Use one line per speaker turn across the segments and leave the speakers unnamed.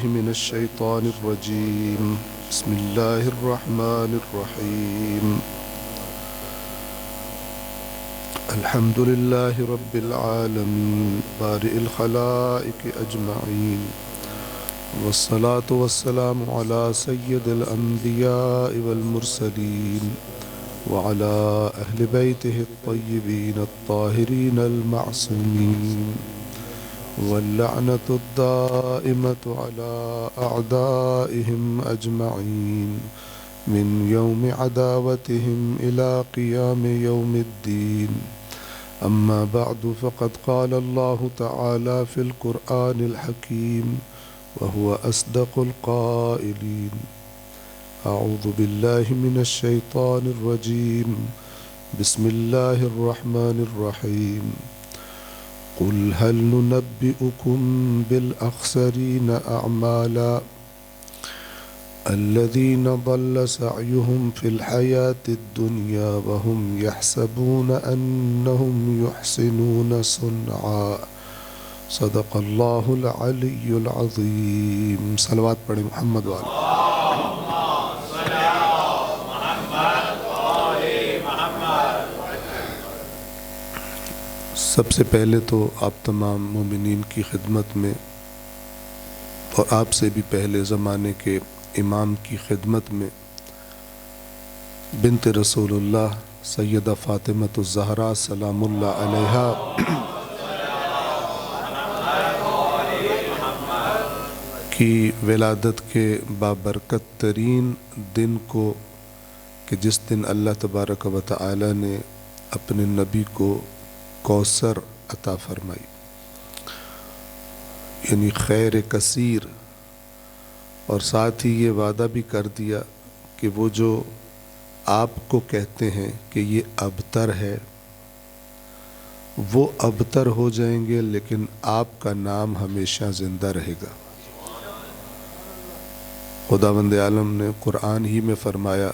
من الشيطان الرجيم. بسم الله الرحمن الرحيم. الحمد لله رب العالمين بارئ الخلائق أجمعين، والصلاة والسلام على سيد الأنبياء والمرسلين وعلى أهل بيته الطيبين الطاهرين المعصومين، واللعنة الدائمة على أعدائهم أجمعين من يوم عداوتهم إلى قيام يوم الدين. أما بعد، فقد قال الله تعالى في القرآن الحكيم وهو أصدق القائلين: أعوذ بالله من الشيطان الرجيم. بسم الله الرحمن الرحيم. قل هل ننبئكم بالأخسرين أعمالا الذين ضل سعيهم في الحياة الدنيا وهم يحسبون أنهم يحسنون صنعا. صدق الله العلي العظيم. صلوات پڑھیں محمد والے. سب سے پہلے تو آپ تمام مومنین کی خدمت میں اور آپ سے بھی پہلے زمانے کے امام کی خدمت میں بنت رسول اللہ سیدہ فاطمۃ الزہرا سلام اللہ علیہا کی ولادت کے بابرکت ترین دن کو، کہ جس دن اللہ تبارک و تعالی نے اپنے نبی کو کوثر عطا فرمائی، یعنی خیر کثیر، اور ساتھ ہی یہ وعدہ بھی کر دیا کہ وہ جو آپ کو کہتے ہیں کہ یہ ابتر ہے، وہ ابتر ہو جائیں گے، لیکن آپ کا نام ہمیشہ زندہ رہے گا. خداوند عالم نے قرآن ہی میں فرمایا: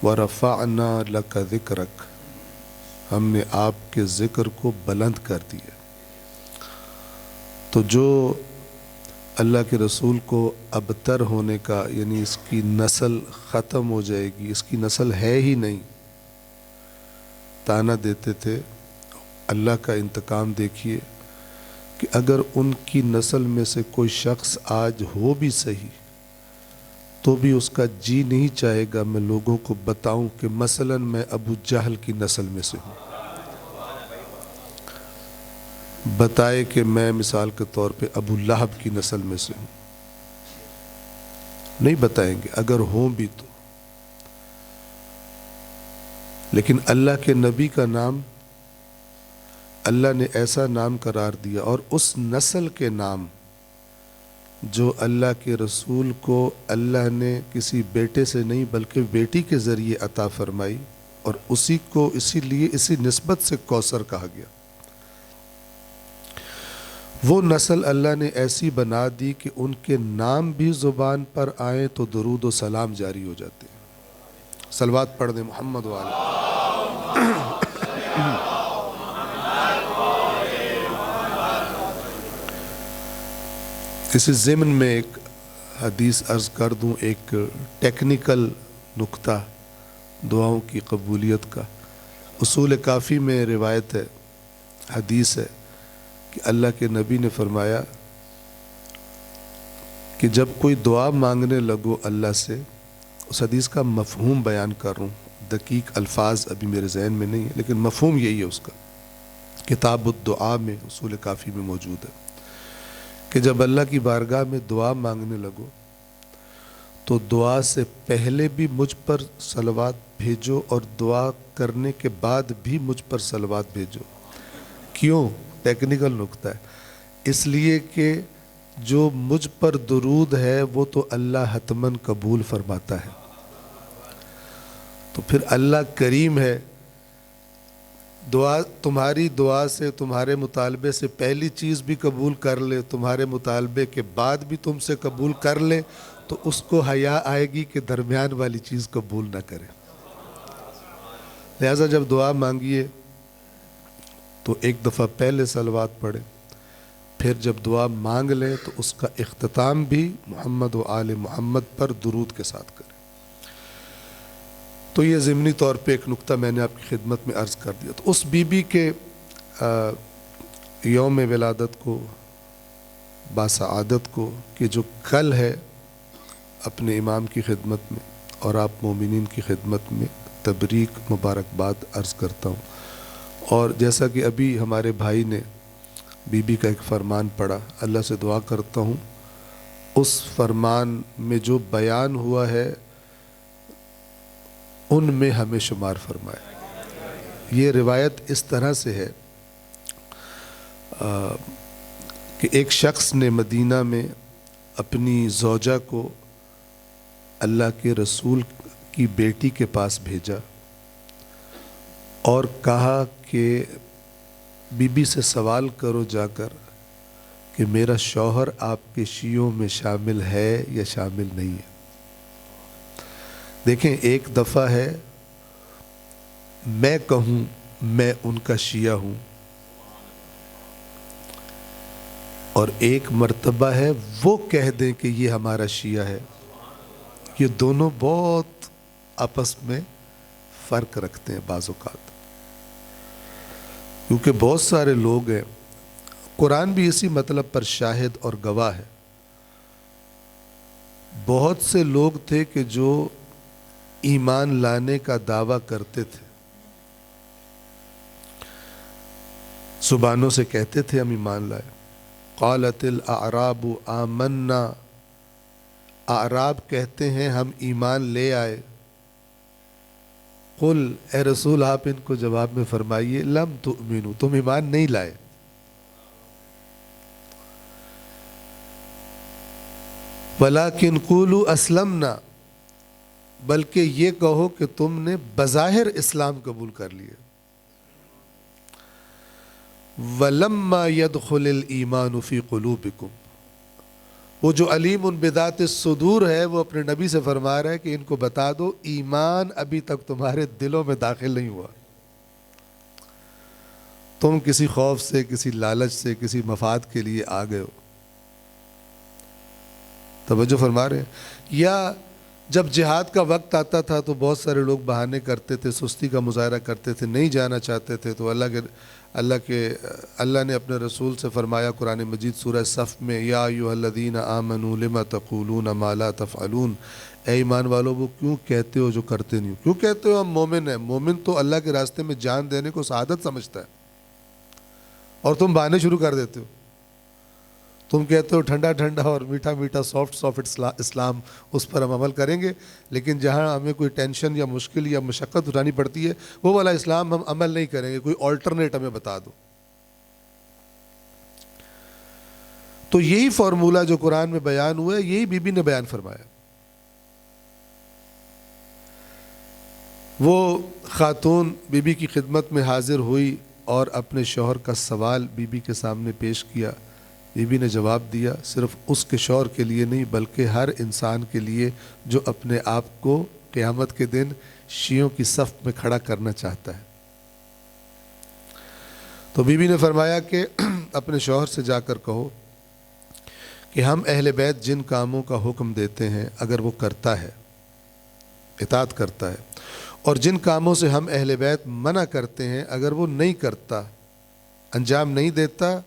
وَرَفَعْنَا لَكَ ذِكْرَكَ، ہم نے آپ کے ذکر کو بلند کر دیا. تو جو اللہ کے رسول کو ابتر ہونے کا، یعنی اس کی نسل ختم ہو جائے گی، اس کی نسل ہے ہی نہیں، تانا دیتے تھے، اللہ کا انتقام دیکھیے کہ اگر ان کی نسل میں سے کوئی شخص آج ہو بھی صحیح تو بھی اس کا جی نہیں چاہے گا میں لوگوں کو بتاؤں کہ مثلا میں ابو جہل کی نسل میں سے ہوں، بتائے کہ میں مثال کے طور پہ ابو لہب کی نسل میں سے ہوں. نہیں بتائیں گے اگر ہوں بھی تو. لیکن اللہ کے نبی کا نام اللہ نے ایسا نام قرار دیا، اور اس نسل کے نام جو اللہ کے رسول کو اللہ نے کسی بیٹے سے نہیں بلکہ بیٹی کے ذریعے عطا فرمائی، اور اسی کو اسی لیے اسی نسبت سے کوثر کہا گیا. وہ نسل اللہ نے ایسی بنا دی کہ ان کے نام بھی زبان پر آئیں تو درود و سلام جاری ہو جاتے ہیں. صلوات پڑھ دیں محمد والے. اسی ضمن میں ایک حدیث عرض کر دوں، ایک ٹیکنیکل نکتہ دعاؤں کی قبولیت کا. اصول کافی میں روایت ہے، حدیث ہے کہ اللہ کے نبی نے فرمایا کہ جب کوئی دعا مانگنے لگو اللہ سے، اس حدیث کا مفہوم بیان کر رہا ہوں، دقیق الفاظ ابھی میرے ذہن میں نہیں ہے، لیکن مفہوم یہی ہے اس کا، کتاب الدعا میں اصول کافی میں موجود ہے کہ جب اللہ کی بارگاہ میں دعا مانگنے لگو تو دعا سے پہلے بھی مجھ پر صلوات بھیجو، اور دعا کرنے کے بعد بھی مجھ پر صلوات بھیجو. کیوں؟ ٹیکنیکل نکتہ ہے. اس لیے کہ جو مجھ پر درود ہے وہ تو اللہ حتماً قبول فرماتا ہے. تو پھر اللہ کریم ہے، دعا تمہاری دعا سے، تمہارے مطالبے سے پہلی چیز بھی قبول کر لے، تمہارے مطالبے کے بعد بھی تم سے قبول کر لے، تو اس کو حیا آئے گی کہ درمیان والی چیز قبول نہ کرے. لہٰذا جب دعا مانگیے تو ایک دفعہ پہلے صلوات پڑھیں، پھر جب دعا مانگ لے تو اس کا اختتام بھی محمد و آل محمد پر درود کے ساتھ کرے۔ تو یہ ضمنی طور پہ ایک نقطہ میں نے آپ کی خدمت میں عرض کر دیا۔ تو اس بی بی کے یوم ولادت کو، باسعادت کو، کہ جو کل ہے، اپنے امام کی خدمت میں اور آپ مومنین کی خدمت میں تبریک مبارکباد عرض کرتا ہوں۔ اور جیسا کہ ابھی ہمارے بھائی نے بی بی کا ایک فرمان پڑھا، اللہ سے دعا کرتا ہوں اس فرمان میں جو بیان ہوا ہے ان میں ہمیں شمار فرمائے۔ یہ روایت اس طرح سے ہے کہ ایک شخص نے مدینہ میں اپنی زوجہ کو اللہ کے رسول کی بیٹی کے پاس بھیجا اور کہا کہ بی بی سے سوال کرو جا کر کہ میرا شوہر آپ کے شیعوں میں شامل ہے یا شامل نہیں ہے۔ دیکھیں، ایک دفعہ ہے میں کہوں میں ان کا شیعہ ہوں، اور ایک مرتبہ ہے وہ کہہ دیں کہ یہ ہمارا شیعہ ہے۔ یہ دونوں بہت آپس میں فرق رکھتے ہیں بعض اوقات، کیونکہ بہت سارے لوگ ہیں، قرآن بھی اسی مطلب پر شاہد اور گواہ ہے۔ بہت سے لوگ تھے کہ جو ایمان لانے کا دعویٰ کرتے تھے، زبانوں سے کہتے تھے ہم ایمان لائے۔ قالت الاعراب آمنا، اعراب کہتے ہیں ہم ایمان لے آئے۔ قل، اے رسول آپ ان کو جواب میں فرمائیے، لم تؤمنوا، تم ایمان نہیں لائے۔ ولیکن قولوا اسلمنا، بلکہ یہ کہو کہ تم نے بظاہر اسلام قبول کر لیے۔ وَلَمَّا يَدْخُلِ الْإِيمَانُ فِي قُلُوبِكُمْ، وہ جو علیم بذات الصدور ہے وہ اپنے نبی سے فرما رہا ہے کہ ان کو بتا دو ایمان ابھی تک تمہارے دلوں میں داخل نہیں ہوا۔ تم کسی خوف سے، کسی لالچ سے، کسی مفاد کے لیے آ گئے ہو۔ توجہ فرما رہے ہیں۔ یا جب جہاد کا وقت آتا تھا تو بہت سارے لوگ بہانے کرتے تھے، سستی کا مظاہرہ کرتے تھے، نہیں جانا چاہتے تھے، تو اللہ نے اپنے رسول سے فرمایا قرآن مجید سورہ صف میں، یا ایھا الذین آمنوا لم تقولون ما لا تفعلون، اے ایمان والو وہ کیوں کہتے ہو جو کرتے نہیں ہو؟ کیوں کہتے ہو ہم مومن ہیں؟ مومن تو اللہ کے راستے میں جان دینے کو سعادت سمجھتا ہے، اور تم بہانے شروع کر دیتے ہو۔ تم کہتے ہو ٹھنڈا ٹھنڈا اور میٹھا میٹھا سافٹ اسلام، اس پر ہم عمل کریں گے، لیکن جہاں ہمیں کوئی ٹینشن یا مشکل یا مشقت اٹھانی پڑتی ہے وہ والا اسلام ہم عمل نہیں کریں گے، کوئی آلٹرنیٹ ہمیں بتا دو۔ تو یہی فارمولہ جو قرآن میں بیان ہوا ہے یہی بی بی نے بیان فرمایا۔ وہ خاتون بی بی کی خدمت میں حاضر ہوئی اور اپنے شوہر کا سوال بی بی کے سامنے پیش کیا۔ بی بی نے جواب دیا، صرف اس کے شوہر کے لیے نہیں بلکہ ہر انسان کے لیے جو اپنے آپ کو قیامت کے دن شیعوں کی صف میں کھڑا کرنا چاہتا ہے۔ تو بی بی نے فرمایا کہ اپنے شوہر سے جا کر کہو کہ ہم اہل بیت جن کاموں کا حکم دیتے ہیں اگر وہ کرتا ہے، اطاعت کرتا ہے، اور جن کاموں سے ہم اہل بیت منع کرتے ہیں اگر وہ نہیں کرتا، انجام نہیں دیتا،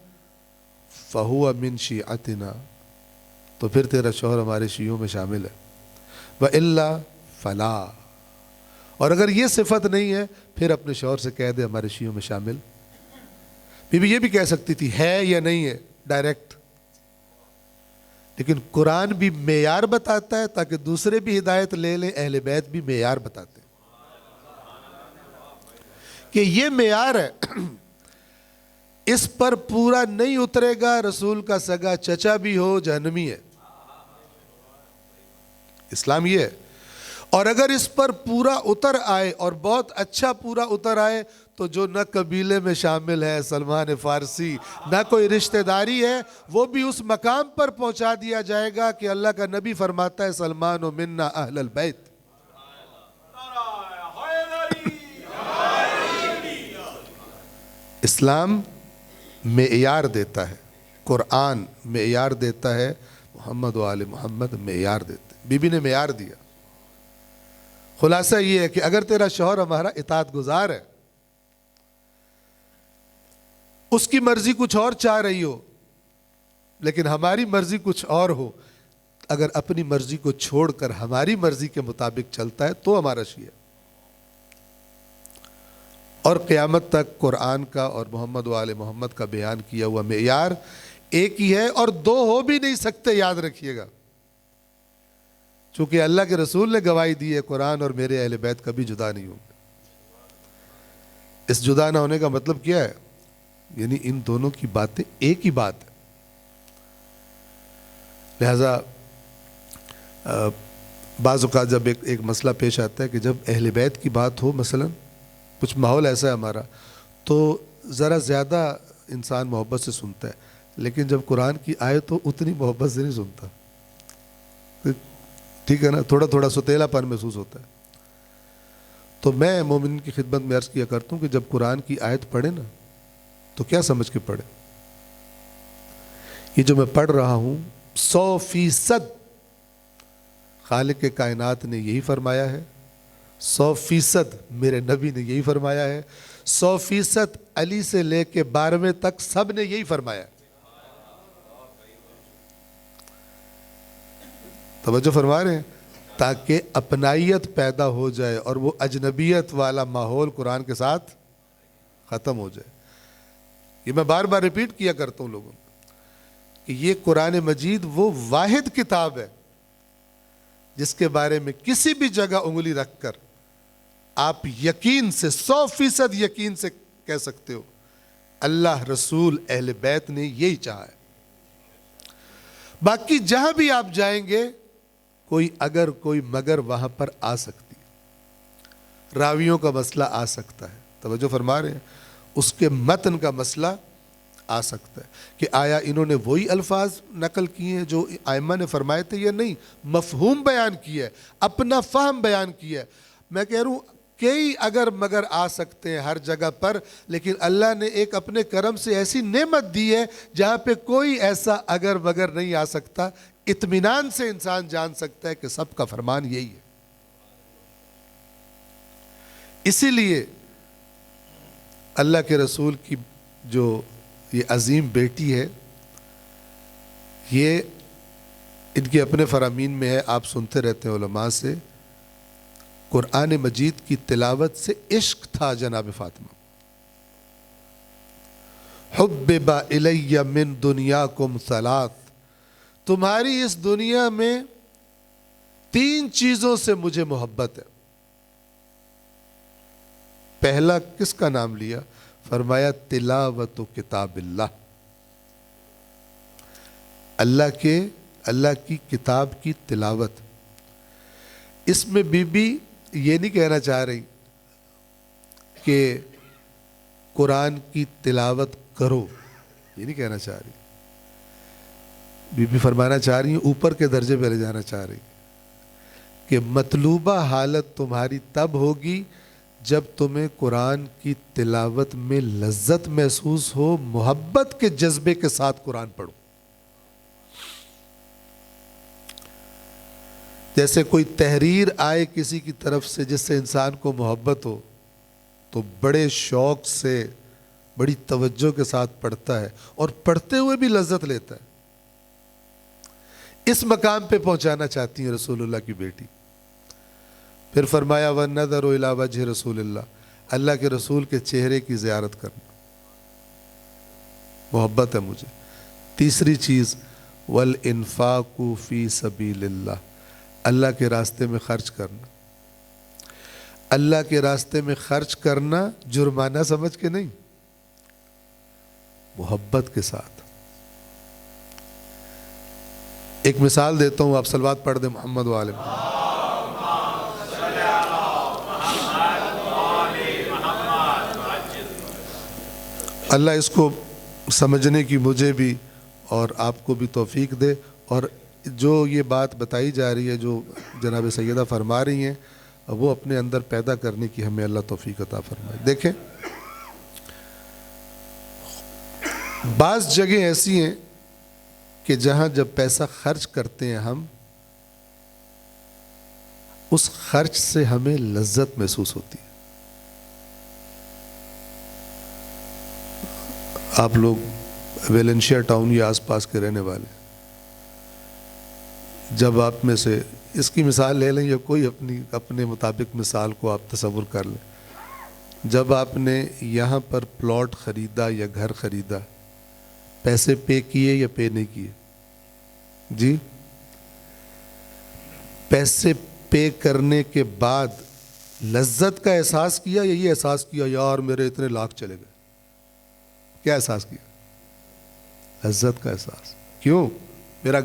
فَهُوَ مِن شِيعَتِنَا، تو پھر تیرا شوہر ہمارے شیعوں میں شامل ہے۔ وَإِلَّا فَلَا، اور اگر یہ صفت نہیں ہے پھر اپنے شوہر سے کہہ دے ہمارے شیعوں میں شامل۔ بی بی یہ بھی کہہ سکتی تھی ہے یا نہیں ہے ڈائریکٹ، لیکن قرآن بھی معیار بتاتا ہے تاکہ دوسرے بھی ہدایت لے لیں، اہل بیت بھی معیار بتاتے ہیں کہ یہ معیار ہے، اس پر پورا نہیں اترے گا رسول کا سگا چچا بھی ہو جہنمی ہے۔ اسلام یہ ہے، اور اگر اس پر پورا اتر آئے اور بہت اچھا پورا اتر آئے تو جو نہ قبیلے میں شامل ہے سلمان فارسی، نہ کوئی رشتہ داری ہے، وہ بھی اس مقام پر پہنچا دیا جائے گا کہ اللہ کا نبی فرماتا ہے سلمان و منا اہل البیت۔ اسلام معیار دیتا ہے قرآن معیار دیتا ہے، محمد و آل محمد معیار دیتے ہیں۔ بی بی نے معیار دیا۔ خلاصہ یہ ہے کہ اگر تیرا شوہر ہمارا اطاعت گزار ہے، اس کی مرضی کچھ اور چاہ رہی ہو لیکن ہماری مرضی کچھ اور ہو، اگر اپنی مرضی کو چھوڑ کر ہماری مرضی کے مطابق چلتا ہے تو ہمارا شیعہ۔ اور قیامت تک قرآن کا اور محمد و آل محمد کا بیان کیا ہوا معیار ایک ہی ہے، اور دو ہو بھی نہیں سکتے، یاد رکھیے گا، چونکہ اللہ کے رسول نے گواہی دی ہے قرآن اور میرے اہل بیت کبھی جدا نہیں ہوں گے۔ اس جدا نہ ہونے کا مطلب کیا ہے؟ یعنی ان دونوں کی باتیں ایک ہی بات ہے۔ لہذا بعض اوقات جب ایک مسئلہ پیش آتا ہے کہ جب اہل بیت کی بات ہو، مثلا کچھ ماحول ایسا ہے ہمارا، تو ذرا زیادہ انسان محبت سے سنتا ہے، لیکن جب قرآن کی آئے تو اتنی محبت سے نہیں سنتا، ٹھیک ہے نا، تھوڑا تھوڑا ستیلا پن محسوس ہوتا ہے۔ تو میں مومنین کی خدمت میں عرض کیا کرتا ہوں کہ جب قرآن کی آیت پڑھے نا تو کیا سمجھ کے پڑھے؟ یہ جو میں پڑھ رہا ہوں 100% خالق کائنات نے یہی فرمایا ہے، 100% میرے نبی نے یہی فرمایا ہے، 100% علی سے لے کے 12ویں تک سب نے یہی فرمایا ہے۔ توجہ فرما رہے ہیں؟ تاکہ اپنائیت پیدا ہو جائے اور وہ اجنبیت والا ماحول قرآن کے ساتھ ختم ہو جائے۔ یہ میں بار بار ریپیٹ کیا کرتا ہوں لوگوں کو کہ یہ قرآن مجید وہ واحد کتاب ہے جس کے بارے میں کسی بھی جگہ انگلی رکھ کر آپ یقین سے 100% یقین سے کہہ سکتے ہو اللہ، رسول، اہل بیت نے یہی چاہا ہے۔ باقی جہاں بھی آپ جائیں گے کوئی اگر کوئی مگر وہاں پر آ سکتی ہے، راویوں کا مسئلہ آ سکتا ہے، توجہ فرما رہے ہیں، اس کے متن کا مسئلہ آ سکتا ہے کہ آیا انہوں نے وہی الفاظ نقل کیے ہیں جو ائمہ نے فرمائے تھے یا نہیں، مفہوم بیان کیا ہے، اپنا فہم بیان کیا ہے۔ میں کہہ رہا ہوں کئی اگر مگر آ سکتے ہیں ہر جگہ پر، لیکن اللہ نے ایک اپنے کرم سے ایسی نعمت دی ہے جہاں پہ کوئی ایسا اگر مگر نہیں آ سکتا، اطمینان سے انسان جان سکتا ہے کہ سب کا فرمان یہی ہے۔ اسی لیے اللہ کے رسول کی جو یہ عظیم بیٹی ہے، یہ ان کے اپنے فرامین میں ہے، آپ سنتے رہتے ہیں علماء سے، قرآن مجید کی تلاوت سے عشق تھا جناب فاطمہ۔ حبب الی من دنیاکم ثلاث، تمہاری اس دنیا میں 3 چیزوں سے مجھے محبت ہے۔ پہلا کس کا نام لیا؟ فرمایا تلاوت کتاب اللہ، اللہ کی کتاب کی تلاوت۔ اس میں بی بی یہ نہیں کہنا چاہ رہی کہ قرآن کی تلاوت کرو، یہ نہیں کہنا چاہ رہی، بی بی فرمانا چاہ رہی ہیں، اوپر کے درجے پہ لے جانا چاہ رہی کہ مطلوبہ حالت تمہاری تب ہوگی جب تمہیں قرآن کی تلاوت میں لذت محسوس ہو، محبت کے جذبے کے ساتھ قرآن پڑھو۔ جیسے کوئی تحریر آئے کسی کی طرف سے جس سے انسان کو محبت ہو تو بڑے شوق سے، بڑی توجہ کے ساتھ پڑھتا ہے اور پڑھتے ہوئے بھی لذت لیتا ہے۔ اس مقام پہ پہنچانا چاہتی ہیں رسول اللہ کی بیٹی۔ پھر فرمایا وَالنَّظَرُ إِلَىٰ وَجْهِ رسول اللہ کے رسول کے چہرے کی زیارت کرنا، محبت ہے مجھے۔ تیسری چیز وَالْإِنفَاقُ فِي سَبِيلِ اللَّهِ، اللہ کے راستے میں خرچ کرنا۔ اللہ کے راستے میں خرچ کرنا جرمانہ سمجھ کے نہیں، محبت کے ساتھ۔ ایک مثال دیتا ہوں، آپ صلوات پڑھ دیں محمد و آل محمد۔ اللہ اس کو سمجھنے کی مجھے بھی اور آپ کو بھی توفیق دے، اور جو یہ بات بتائی جا رہی ہے، جو جناب سیدہ فرما رہی ہیں، وہ اپنے اندر پیدا کرنے کی ہمیں اللہ توفیق عطا فرمائے۔ دیکھیں بعض جگہیں ایسی ہیں کہ جہاں جب پیسہ خرچ کرتے ہیں ہم، اس خرچ سے ہمیں لذت محسوس ہوتی ہے. آپ لوگ ویلنشیا ٹاؤن یا آس پاس کے رہنے والے، جب آپ میں سے اس کی مثال لے لیں یا کوئی اپنے مطابق مثال کو آپ تصور کر لیں، جب آپ نے یہاں پر پلاٹ خریدا یا گھر خریدا، پیسے پے کیے یا پے نہیں کیے؟ جی، پیسے پے کرنے کے بعد لذت کا احساس کیا یا یہ احساس کیا یار میرے اتنے لاکھ چلے گئے؟ کیا احساس کیا؟ لذت کا احساس. کیوں؟ میرا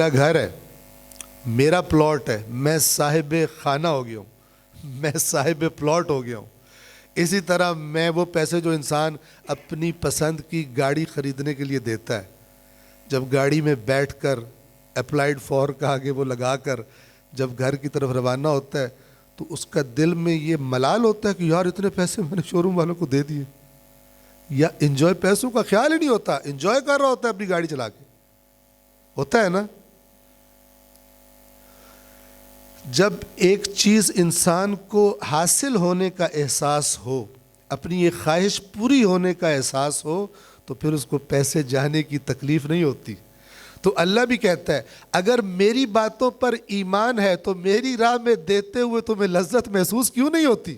گھر ہے، میرا پلاٹ ہے، میں صاحب خانہ ہو گیا ہوں، میں صاحب پلاٹ ہو گیا ہوں. اسی طرح میں وہ پیسے جو انسان اپنی پسند کی گاڑی خریدنے کے لیے دیتا ہے، جب گاڑی میں بیٹھ کر اپلائیڈ فور کا آگے وہ لگا کر جب گھر کی طرف روانہ ہوتا ہے تو اس کا دل میں یہ ملال ہوتا ہے کہ یار اتنے پیسے میں نے شو روم والوں کو دے دیے. یا انجوائے، پیسوں کا خیال ہی نہیں ہوتا، انجوائے کر رہا ہوتا ہے اپنی گاڑی چلا کے. ہوتا ہے نا؟ جب ایک چیز انسان کو حاصل ہونے کا احساس ہو، اپنی ایک خواہش پوری ہونے کا احساس ہو، تو پھر اس کو پیسے جانے کی تکلیف نہیں ہوتی. تو اللہ بھی کہتا ہے اگر میری باتوں پر ایمان ہے تو میری راہ میں دیتے ہوئے تمہیں لذت محسوس کیوں نہیں ہوتی؟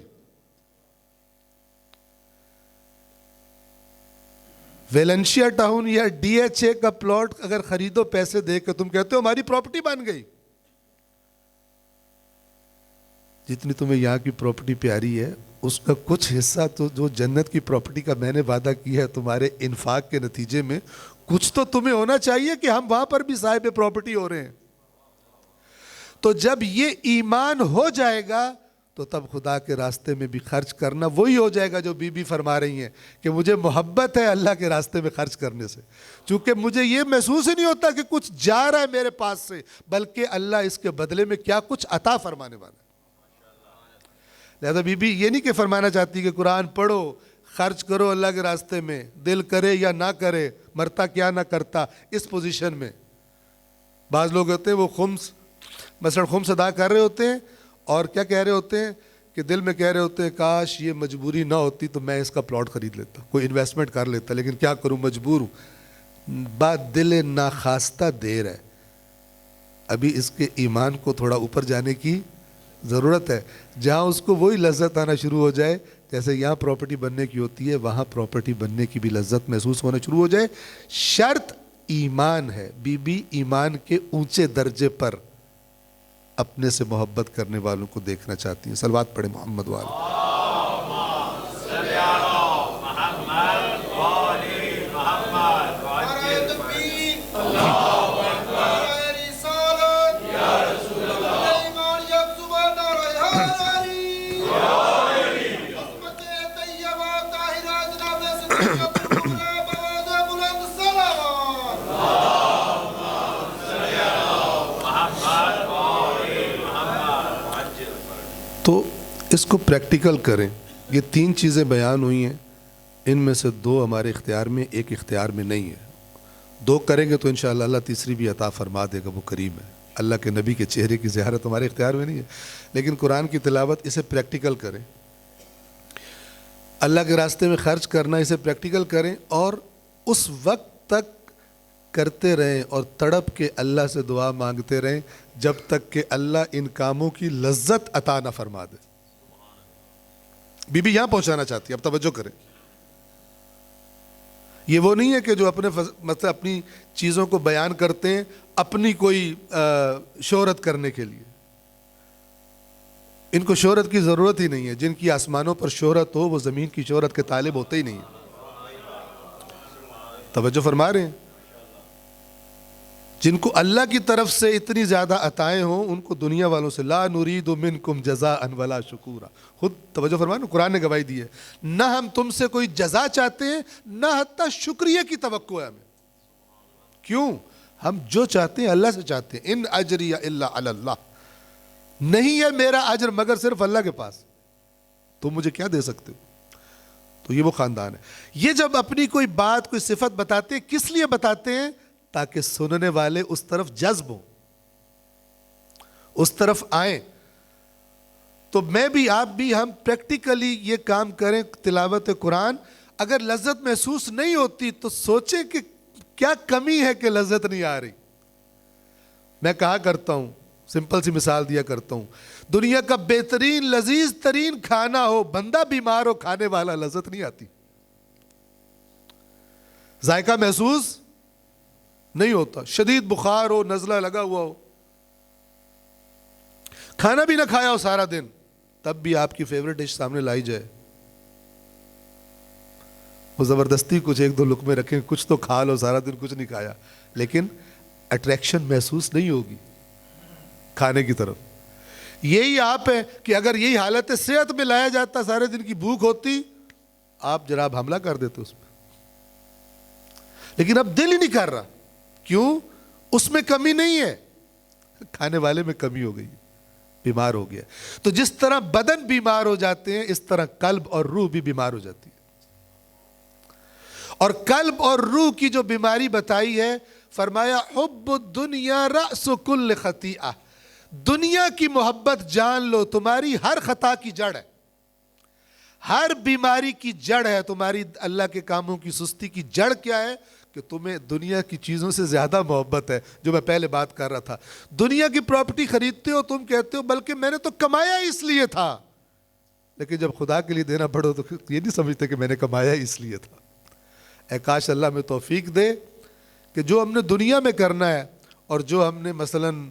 ویلنشیا ٹاؤن یا ڈی ایچ اے کا پلاٹ اگر خریدو پیسے دے کے، تم کہتے ہو ہماری پراپرٹی بن گئی. جتنی تمہیں یہاں کی پراپرٹی پیاری ہے اس کا کچھ حصہ تو جو جنت کی پراپرٹی کا میں نے وعدہ کیا ہے تمہارے انفاق کے نتیجے میں، کچھ تو تمہیں ہونا چاہیے کہ ہم وہاں پر بھی صاحب پراپرٹی ہو رہے ہیں. تو جب یہ ایمان ہو جائے گا تو تب خدا کے راستے میں بھی خرچ کرنا وہی ہو جائے گا جو بی بی فرما رہی ہیں کہ مجھے محبت ہے اللہ کے راستے میں خرچ کرنے سے، چونکہ مجھے یہ محسوس ہی نہیں ہوتا کہ کچھ جا رہا ہے میرے پاس سے، بلکہ اللہ اس کے بدلے میں کیا کچھ عطا فرمانے والا ہے. لہذا بی بی یہ نہیں کہ فرمانا چاہتی کہ قرآن پڑھو، خرچ کرو اللہ کے راستے میں، دل کرے یا نہ کرے، مرتا کیا نہ کرتا. اس پوزیشن میں بعض لوگ ہوتے ہیں وہ خمس ادا کر رہے ہوتے ہیں اور کیا کہہ رہے ہوتے ہیں کہ دل میں کہہ رہے ہوتے ہیں کاش یہ مجبوری نہ ہوتی تو میں اس کا پلاٹ خرید لیتا، کوئی انویسٹمنٹ کر لیتا، لیکن کیا کروں مجبور ہوں. بات دل ناخواستہ دیر ہے، ابھی اس کے ایمان کو تھوڑا اوپر جانے کی ضرورت ہے. جہاں اس کو وہی لذت آنا شروع ہو جائے جیسے یہاں پراپرٹی بننے کی ہوتی ہے، وہاں پراپرٹی بننے کی بھی لذت محسوس ہونا شروع ہو جائے. شرط ایمان ہے. بی بی ایمان کے اونچے درجے پر اپنے سے محبت کرنے والوں کو دیکھنا چاہتی ہیں. صلوات پڑھیں محمد والے. تو اس کو پریکٹیکل کریں. یہ 3 چیزیں بیان ہوئی ہیں، ان میں سے 2 ہمارے اختیار میں، ایک اختیار میں نہیں ہے. 2 کریں گے تو انشاءاللہ اللہ تیسری بھی عطا فرما دے گا، وہ کریم ہے. اللہ کے نبی کے چہرے کی زیارت ہمارے اختیار میں نہیں ہے، لیکن قرآن کی تلاوت اسے پریکٹیکل کریں. اللہ کے راستے میں خرچ کرنا اسے پریکٹیکل کریں، اور اس وقت تک کرتے رہیں اور تڑپ کے اللہ سے دعا مانگتے رہیں جب تک کہ اللہ ان کاموں کی لذت عطا نہ فرما دے. بی بی یہاں پہنچانا چاہتی ہے، اب توجہ کریں. یہ وہ نہیں ہے کہ جو مطلب اپنی چیزوں کو بیان کرتے ہیں اپنی کوئی شہرت کرنے کے لیے. ان کو شہرت کی ضرورت ہی نہیں ہے. جن کی آسمانوں پر شہرت ہو وہ زمین کی شہرت کے طالب ہوتے ہی نہیں ہیں. توجہ فرما رہے ہیں؟ جن کو اللہ کی طرف سے اتنی زیادہ عطائیں ہوں ان کو دنیا والوں سے لا نرید منکم جزاء ولا شکورا. خود توجہ فرمائیں، قرآن نے گواہی دی ہے، نہ ہم تم سے کوئی جزا چاہتے ہیں نہ حتیٰ شکریہ کی توقع ہے ہمیں. کیوں؟ ہم جو چاہتے ہیں اللہ سے چاہتے ہیں. ان اجری الا علی اللہ، نہیں ہے میرا اجر مگر صرف اللہ کے پاس. تم مجھے کیا دے سکتے ہو؟ تو یہ وہ خاندان ہے. یہ جب اپنی کوئی بات کوئی صفت بتاتے ہیں کس لیے بتاتے ہیں؟ تاکہ سننے والے اس طرف جذب ہوں, اس طرف آئیں. تو میں بھی آپ بھی ہم پریکٹیکلی یہ کام کریں تلاوت قرآن. اگر لذت محسوس نہیں ہوتی تو سوچیں کہ کیا کمی ہے کہ لذت نہیں آ رہی. میں کہا کرتا ہوں, سمپل سی مثال دیا کرتا ہوں, دنیا کا بہترین لذیذ ترین کھانا ہو, بندہ بیمار ہو, کھانے والا لذت نہیں آتی, ذائقہ محسوس نہیں ہوتا. شدید بخار ہو, نزلہ لگا ہوا ہو, کھانا بھی نہ کھایا ہو سارا دن, تب بھی آپ کی فیوریٹ ڈش سامنے لائی جائے, وہ زبردستی کچھ ایک دو لقمے رکھیں, کچھ تو کھا لو, سارا دن کچھ نہیں کھایا, لیکن اٹریکشن محسوس نہیں ہوگی کھانے کی طرف. یہی آپ ہے کہ اگر یہی حالت صحت میں لایا جاتا, سارے دن کی بھوک ہوتی, آپ جناب حملہ کر دیتے اس پہ. لیکن اب دل ہی نہیں کر رہا. کیوں؟ اس میں کمی نہیں ہے, کھانے والے میں کمی ہو گئی, بیمار ہو گیا. تو جس طرح بدن بیمار ہو جاتے ہیں اس طرح قلب اور روح بھی بیمار ہو جاتی ہے. اور قلب اور روح کی جو بیماری بتائی ہے, فرمایا حب الدنیا رأس کل خطیئہ, دنیا کی محبت جان لو تمہاری ہر خطا کی جڑ ہے, ہر بیماری کی جڑ ہے. تمہاری اللہ کے کاموں کی سستی کی جڑ کیا ہے؟ کہ تمہیں دنیا کی چیزوں سے زیادہ محبت ہے. جو میں پہلے بات کر رہا تھا, دنیا کی پراپرٹی خریدتے ہو تم کہتے ہو بلکہ میں نے تو کمایا اس لیے تھا, لیکن جب خدا کے لیے دینا پڑو تو یہ نہیں سمجھتے کہ میں نے کمایا اس لیے تھا. اے کاش اللہ میں توفیق دے کہ جو ہم نے دنیا میں کرنا ہے اور جو ہم نے مثلاً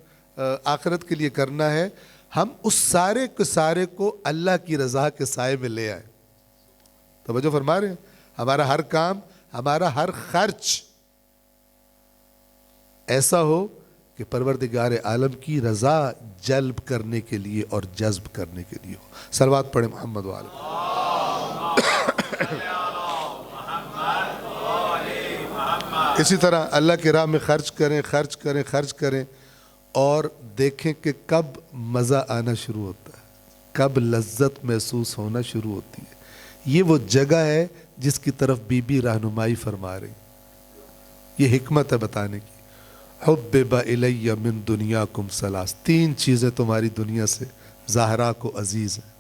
آخرت کے لیے کرنا ہے, ہم اس سارے کے سارے کو اللہ کی رضا کے سائے میں لے آئیں. توجہ فرما رہے ہیں؟ ہمارا ہر کام, ہمارا ہر خرچ ایسا ہو کہ پروردگار عالم کی رضا جلب کرنے کے لیے اور جذب کرنے کے لیے ہو. صلوات پڑھیں محمد وعلیہ. اسی طرح اللہ کی راہ میں خرچ کریں, خرچ کریں, خرچ کریں, اور دیکھیں کہ کب مزہ آنا شروع ہوتا ہے, کب لذت محسوس ہونا شروع ہوتی ہے. یہ وہ جگہ ہے جس کی طرف بی بی رہنمائی فرما رہی. یہ حکمت ہے بتانے کی. حبب الی من دنیاکم ثلاث, تین چیزیں تمہاری دنیا سے زہرا کو عزیز ہیں,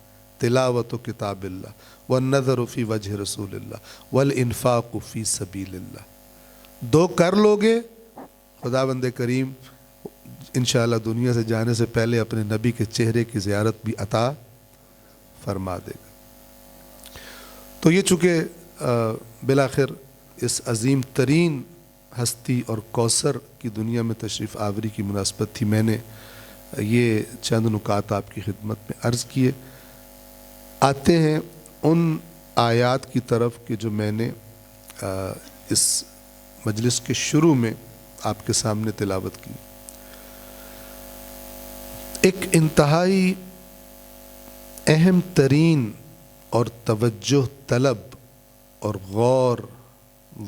تلاوت کتاب اللہ والنظر فی وجہ رسول اللہ والانفاق فی سبیل اللہ. دو کر لوگے, خدا بند کریم انشاءاللہ دنیا سے جانے سے پہلے اپنے نبی کے چہرے کی زیارت بھی عطا فرما دے گا. تو یہ چونکہ بالآخر اس عظیم ترین ہستی اور کوثر کی دنیا میں تشریف آوری کی مناسبت تھی, میں نے یہ چند نکات آپ کی خدمت میں عرض کیے. آتے ہیں ان آیات کی طرف کہ جو میں نے اس مجلس کے شروع میں آپ کے سامنے تلاوت کی. ایک انتہائی اہم ترین اور توجہ طلب اور غور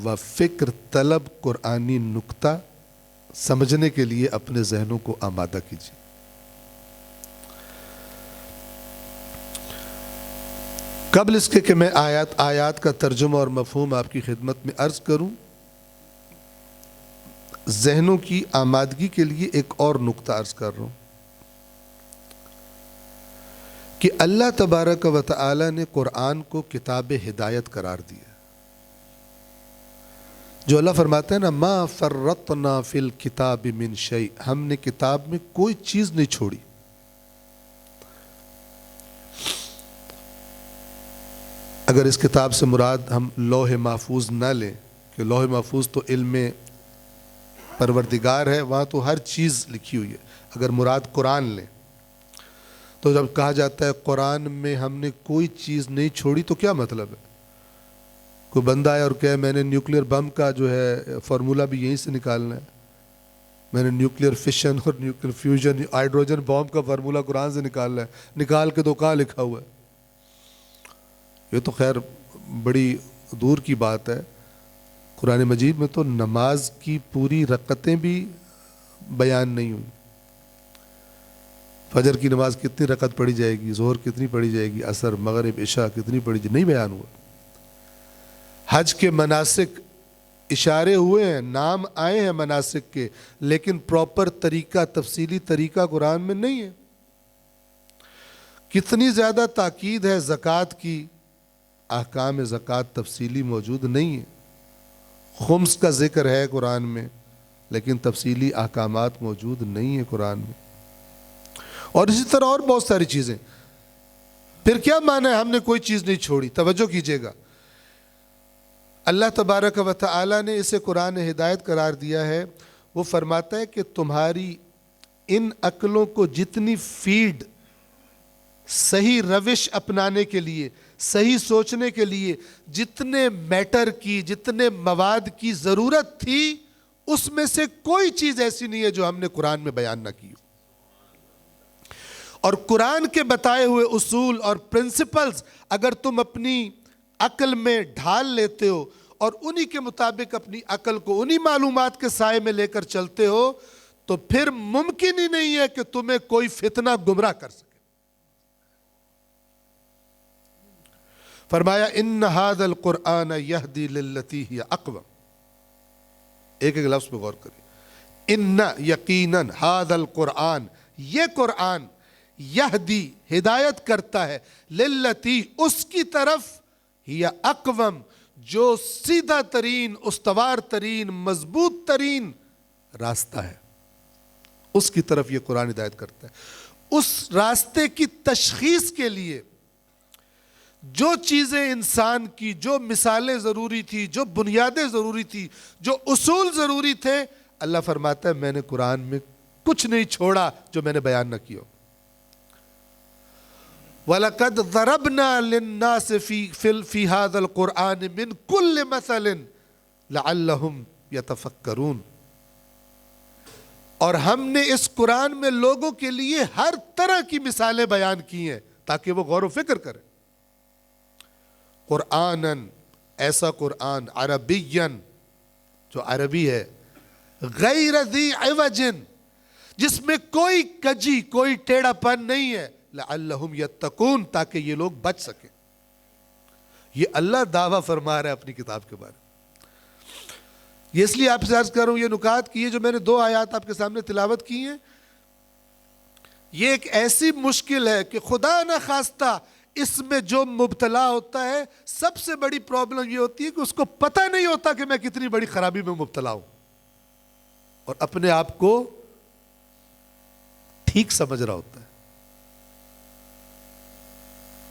و فکر طلب قرآنی نکتہ سمجھنے کے لیے اپنے ذہنوں کو آمادہ کیجیے. قبل اس کے کہ میں آیات کا ترجمہ اور مفہوم آپ کی خدمت میں عرض کروں, ذہنوں کی آمادگی کے لیے ایک اور نکتہ عرض کر رہا ہوں کہ اللہ تبارک و تعالی نے قرآن کو کتاب ہدایت قرار دیا. جو اللہ فرماتا ہے نا, ما فرطنا فی الکتاب من شیء, ہم نے کتاب میں کوئی چیز نہیں چھوڑی. اگر اس کتاب سے مراد ہم لوح محفوظ نہ لیں کہ لوح محفوظ تو علم پروردگار ہے, وہاں تو ہر چیز لکھی ہوئی ہے. اگر مراد قرآن لیں تو جب کہا جاتا ہے قرآن میں ہم نے کوئی چیز نہیں چھوڑی, تو کیا مطلب ہے؟ کوئی بندہ آیا اور کہے میں نے نیوکلیر بم کا جو ہے فارمولہ بھی یہیں سے نکالنا ہے, میں نے نیوکلیر فشن اور نیوکلیر فیوژن ہائیڈروجن بم کا فارمولہ قرآن سے نکالنا ہے, نکال کے تو کہاں لکھا ہوا ہے؟ یہ تو خیر بڑی دور کی بات ہے. قرآن مجید میں تو نماز کی پوری رکعتیں بھی بیان نہیں ہوئی. فجر کی نماز کتنی رکعت پڑھی جائے گی, ظہر کتنی پڑھی جائے گی, عصر, مغرب, عشاء کتنی پڑھی جائے, نہیں بیان ہوا. حج کے مناسک اشارے ہوئے ہیں، نام آئے ہیں مناسک کے، لیکن پراپر طریقہ، تفصیلی طریقہ قرآن میں نہیں ہے۔ کتنی زیادہ تاکید ہے زکوٰۃ کی، احکام زکوٰۃ تفصیلی موجود نہیں ہے۔ خمس کا ذکر ہے قرآن میں، لیکن تفصیلی احکامات موجود نہیں ہیں قرآن میں، اور اسی طرح اور بہت ساری چیزیں۔ پھر کیا معنی ہے ہم نے کوئی چیز نہیں چھوڑی؟ توجہ کیجئے گا، اللہ تبارک و تعالی نے اسے قرآن ہدایت قرار دیا ہے۔ وہ فرماتا ہے کہ تمہاری ان عقلوں کو جتنی فیڈ صحیح روش اپنانے کے لیے، صحیح سوچنے کے لیے جتنے میٹر کی، جتنے مواد کی ضرورت تھی، اس میں سے کوئی چیز ایسی نہیں ہے جو ہم نے قرآن میں بیان نہ کی ہو۔ اور قرآن کے بتائے ہوئے اصول اور پرنسپلز اگر تم اپنی عقل میں ڈھال لیتے ہو اور انہی کے مطابق اپنی عقل کو انہی معلومات کے سائے میں لے کر چلتے ہو، تو پھر ممکن ہی نہیں ہے کہ تمہیں کوئی فتنہ گمراہ کر سکے۔ فرمایا ان ھذا القرآن یہدی للتی ہی اقوم۔ ایک ایک لفظ پہ غور کریے۔ ان یقیناً ھذا القرآن، یہ قرآن، یہدی ہدایت کرتا ہے، للتی اس کی طرف، ہی اقوم جو سیدھا ترین، استوار ترین، مضبوط ترین راستہ ہے، اس کی طرف یہ قرآن ہدایت کرتا ہے۔ اس راستے کی تشخیص کے لیے جو چیزیں انسان کی، جو مثالیں ضروری تھی، جو بنیادیں ضروری تھی، جو اصول ضروری تھے، اللہ فرماتا ہے میں نے قرآن میں کچھ نہیں چھوڑا جو میں نے بیان نہ کیا۔ وَلَقَدْ ضَرَبْنَا لِلنَّاسِ فِي هَذَا الْقُرْآنِ مِنْ كُلِّ مَثَلٍ لَعَلَّهُمْ يَتَفَكَّرُونَ۔ اور ہم نے اس قرآن میں لوگوں کے لیے ہر طرح کی مثالیں بیان کی ہیں تاکہ وہ غور و فکر کریں۔ قرآناً، ایسا قرآن، عربیاً، جو عربی ہے، غیر ذی عوج، جس میں کوئی کجی، کوئی ٹیڑھا پن نہیں ہے، لعلہم یتقون، تاکہ یہ لوگ بچ سکیں۔ یہ اللہ دعویٰ فرما رہا ہے اپنی کتاب کے بارے میں۔ یہ اس لیے آپ سے عرض کر رہا ہوں، یہ نکات کی ہے جو میں نے 2 آیات آپ کے سامنے تلاوت کی ہیں، یہ ایک ایسی مشکل ہے کہ خدا نہ خواستہ اس میں جو مبتلا ہوتا ہے، سب سے بڑی پرابلم یہ ہوتی ہے کہ اس کو پتہ نہیں ہوتا کہ میں کتنی بڑی خرابی میں مبتلا ہوں، اور اپنے آپ کو ٹھیک سمجھ رہا ہوتا ہے۔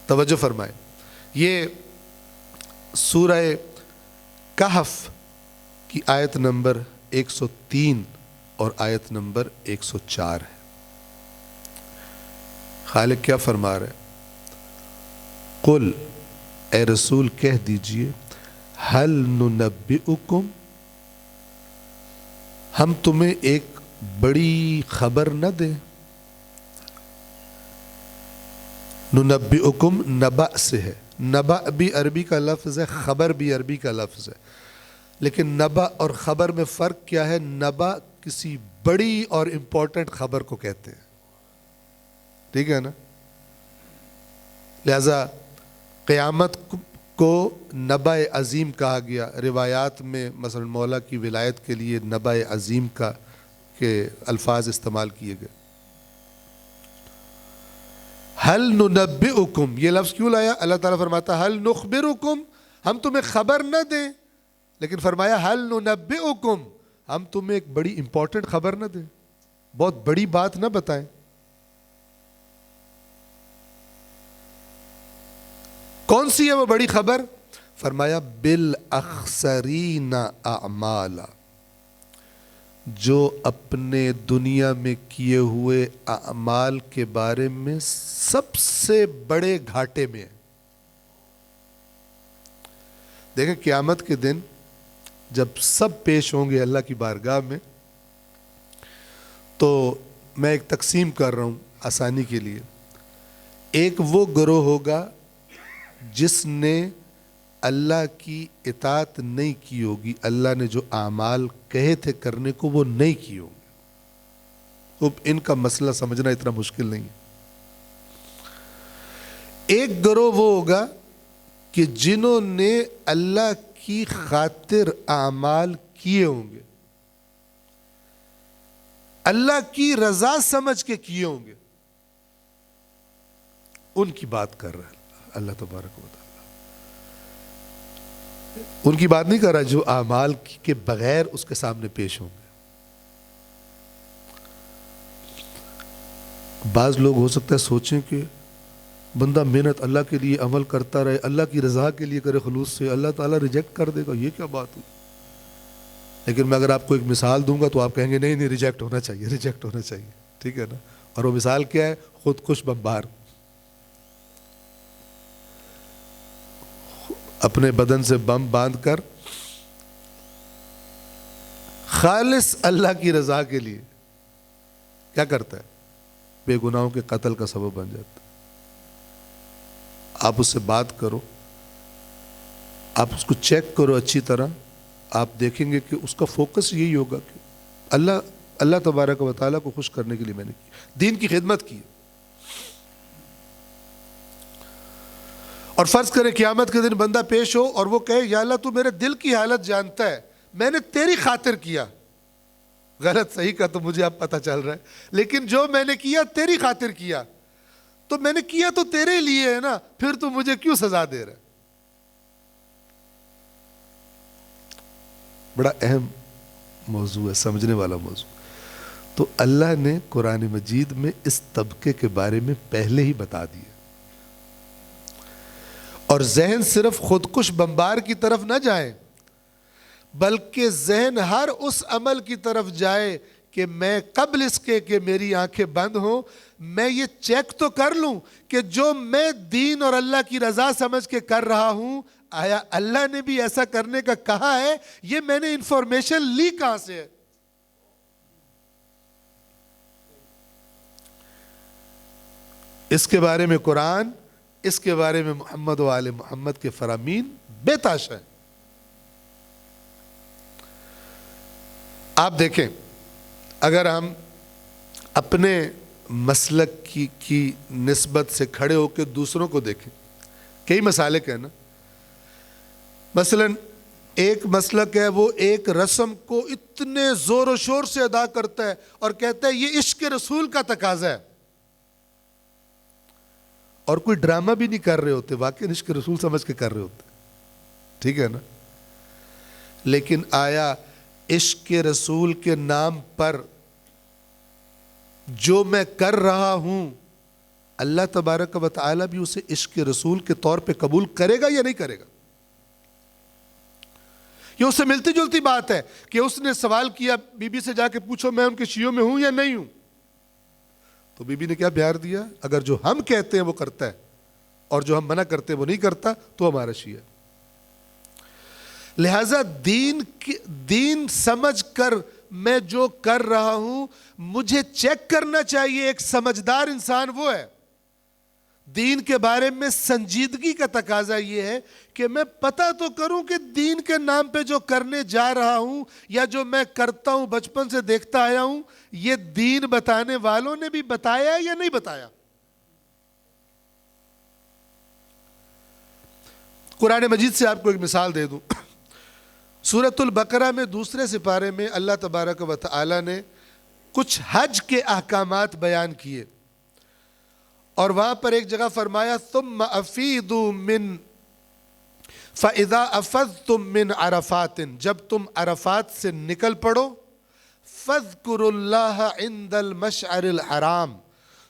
توجہ فرمائیں، یہ سورہ کہف کی آیت نمبر 103 اور آیت نمبر 104 ہے۔ خالق کیا فرما رہے ہیں؟ قل، اے رسول کہہ دیجئے، ہل ننبئکم، ہم تمہیں ایک بڑی خبر نہ دیں۔ ننبئکم نبأ سے ہے، نبأ بھی عربی کا لفظ ہے، خبر بھی عربی کا لفظ ہے، لیکن نبأ اور خبر میں فرق کیا ہے؟ نبأ کسی بڑی اور امپورٹنٹ خبر کو کہتے ہیں، ٹھیک ہے نا؟ لہذا قیامت کو نبأ عظیم کہا گیا۔ روایات میں مثلا مولا کی ولایت کے لیے نبأ عظیم کا کے الفاظ استعمال کیے گئے۔ ہل ننبئکم، یہ لفظ کیوں لایا؟ اللہ تعالیٰ فرماتا ہل نخبرکم، ہم تمہیں خبر نہ دیں، لیکن فرمایا ہل ننبئکم، ہم تمہیں ایک بڑی امپورٹنٹ خبر نہ دیں، بہت بڑی بات نہ بتائیں۔ کون سی ہے وہ بڑی خبر؟ فرمایا بالاخسرین اعمالا، جو اپنے دنیا میں کیے ہوئے اعمال کے بارے میں سب سے بڑے گھاٹے میں ہیں۔ دیکھیں قیامت کے دن جب سب پیش ہوں گے اللہ کی بارگاہ میں، تو میں ایک تقسیم کر رہا ہوں آسانی کے لیے۔ ایک وہ گروہ ہوگا جس نے اللہ کی اطاعت نہیں کی ہوگی، اللہ نے جو اعمال کہے تھے کرنے کو وہ نہیں کیے ہوں گے۔ اب ان کا مسئلہ سمجھنا اتنا مشکل نہیں ہے۔ ایک گروہ وہ ہوگا کہ جنہوں نے اللہ کی خاطر اعمال کیے ہوں گے، اللہ کی رضا سمجھ کے کیے ہوں گے، ان کی بات کر رہا ہے اللہ تبارک و تعالی۔ ان کی بات نہیں کر رہا جو اعمال کے بغیر اس کے سامنے پیش ہوں گے۔ بعض لوگ ہو سکتا ہے سوچیں کہ بندہ محنت اللہ کے لیے عمل کرتا رہے، اللہ کی رضا کے لیے کرے خلوص سے، اللہ تعالیٰ ریجیکٹ کر دے گا، یہ کیا بات ہوئی؟ لیکن میں اگر آپ کو ایک مثال دوں گا تو آپ کہیں گے نہیں ریجیکٹ ہونا چاہیے، ریجیکٹ ہونا چاہیے، ٹھیک ہے نا؟ اور وہ مثال کیا ہے؟ خودکش بمبار، اپنے بدن سے بم باندھ کر خالص اللہ کی رضا کے لیے کیا کرتا ہے؟ بے گناہوں کے قتل کا سبب بن جاتا ہے۔ آپ اس سے بات کرو، آپ اس کو چیک کرو اچھی طرح، آپ دیکھیں گے کہ اس کا فوکس یہی ہوگا کہ اللہ تبارک و تعالیٰ کو خوش کرنے کے لیے میں نے کی، دین کی خدمت کی۔ اور فرض کریں قیامت کے دن بندہ پیش ہو اور وہ کہے یا اللہ تو میرے دل کی حالت جانتا ہے، میں نے تیری خاطر کیا، غلط صحیح کا تو مجھے اب پتہ چل رہا ہے، لیکن جو میں نے کیا تیری خاطر کیا، تو میں نے کیا تو تیرے لیے ہے نا، پھر تو مجھے کیوں سزا دے رہا ہے؟ بڑا اہم موضوع ہے، سمجھنے والا موضوع۔ تو اللہ نے قرآن مجید میں اس طبقے کے بارے میں پہلے ہی بتا دیا، اور ذہن صرف خودکش بمبار کی طرف نہ جائے، بلکہ ذہن ہر اس عمل کی طرف جائے کہ میں قبل اس کے کہ میری آنکھیں بند ہوں میں یہ چیک تو کر لوں کہ جو میں دین اور اللہ کی رضا سمجھ کے کر رہا ہوں، آیا اللہ نے بھی ایسا کرنے کا کہا ہے؟ یہ میں نے انفارمیشن لی کہاں سے ہے؟ اس کے بارے میں قرآن، اس کے بارے میں محمد و آل محمد کے فرامین بے تحاشا ہے۔ آپ دیکھیں، اگر ہم اپنے مسلک کی نسبت سے کھڑے ہو کے دوسروں کو دیکھیں، کئی مسالک ہیں نا، مثلا ایک مسلک ہے وہ ایک رسم کو اتنے زور و شور سے ادا کرتا ہے اور کہتا ہے یہ عشق رسول کا تقاضا ہے، اور کوئی ڈرامہ بھی نہیں کر رہے ہوتے، واقعی عشق رسول سمجھ کے کر رہے ہوتے، ٹھیک ہے نا؟ لیکن آیا عشق رسول کے نام پر جو میں کر رہا ہوں اللہ تبارک و تعالی بھی اسے عشق رسول کے طور پہ قبول کرے گا یا نہیں کرے گا؟ یہ اس سے ملتی جلتی بات ہے کہ اس نے سوال کیا بی بی سے، جا کے پوچھو میں ان کے شیعوں میں ہوں یا نہیں ہوں، تو بی بی نے کیا پیار دیا؟ اگر جو ہم کہتے ہیں وہ کرتا ہے اور جو ہم منع کرتے ہیں وہ نہیں کرتا تو ہمارا شیعہ۔ لہذا دین سمجھ کر میں جو کر رہا ہوں مجھے چیک کرنا چاہیے۔ ایک سمجھدار انسان وہ ہے، دین کے بارے میں سنجیدگی کا تقاضا یہ ہے کہ میں پتہ تو کروں کہ دین کے نام پہ جو کرنے جا رہا ہوں یا جو میں کرتا ہوں بچپن سے دیکھتا آیا ہوں، یہ دین بتانے والوں نے بھی بتایا یا نہیں بتایا۔ قرآن مجید سے آپ کو ایک مثال دے دوں، سورۃ البقرہ میں دوسرے سپارے میں اللہ تبارک و تعالی نے کچھ حج کے احکامات بیان کیے، اور وہاں پر ایک جگہ فرمایا ثم افیدوا من فاذا افضتم من عرفات، جب تم عرفات سے نکل پڑو، فاذکروا اللہ عند المشعر الحرام،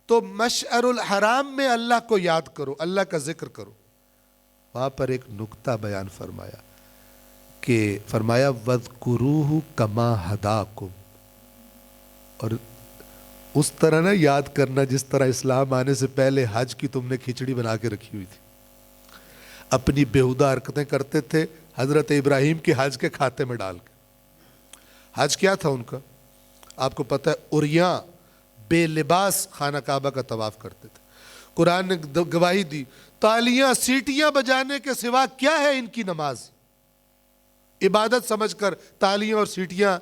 تو مشعر الحرام میں اللہ کو یاد کرو، اللہ کا ذکر کرو۔ وہاں پر ایک نکتہ بیان فرمایا کہ فرمایا وَاذْكُرُوهُ كَمَا هَدَاكُمْ، اور اس طرح نہ یاد کرنا جس طرح اسلام آنے سے پہلے حج کی تم نے کھچڑی بنا کے رکھی ہوئی تھی، اپنی بیہودہ حرکتیں کرتے تھے حضرت ابراہیم کے حج کے کھاتے میں ڈال کے۔ حج کیا تھا ان کا؟ آپ کو پتہ ہے، عریاں بے لباس خانہ کعبہ کا طواف کرتے تھے۔ قرآن نے گواہی دی، تالیاں سیٹیاں بجانے کے سوا کیا ہے ان کی نماز؟ عبادت سمجھ کر تالیاں اور سیٹیاں،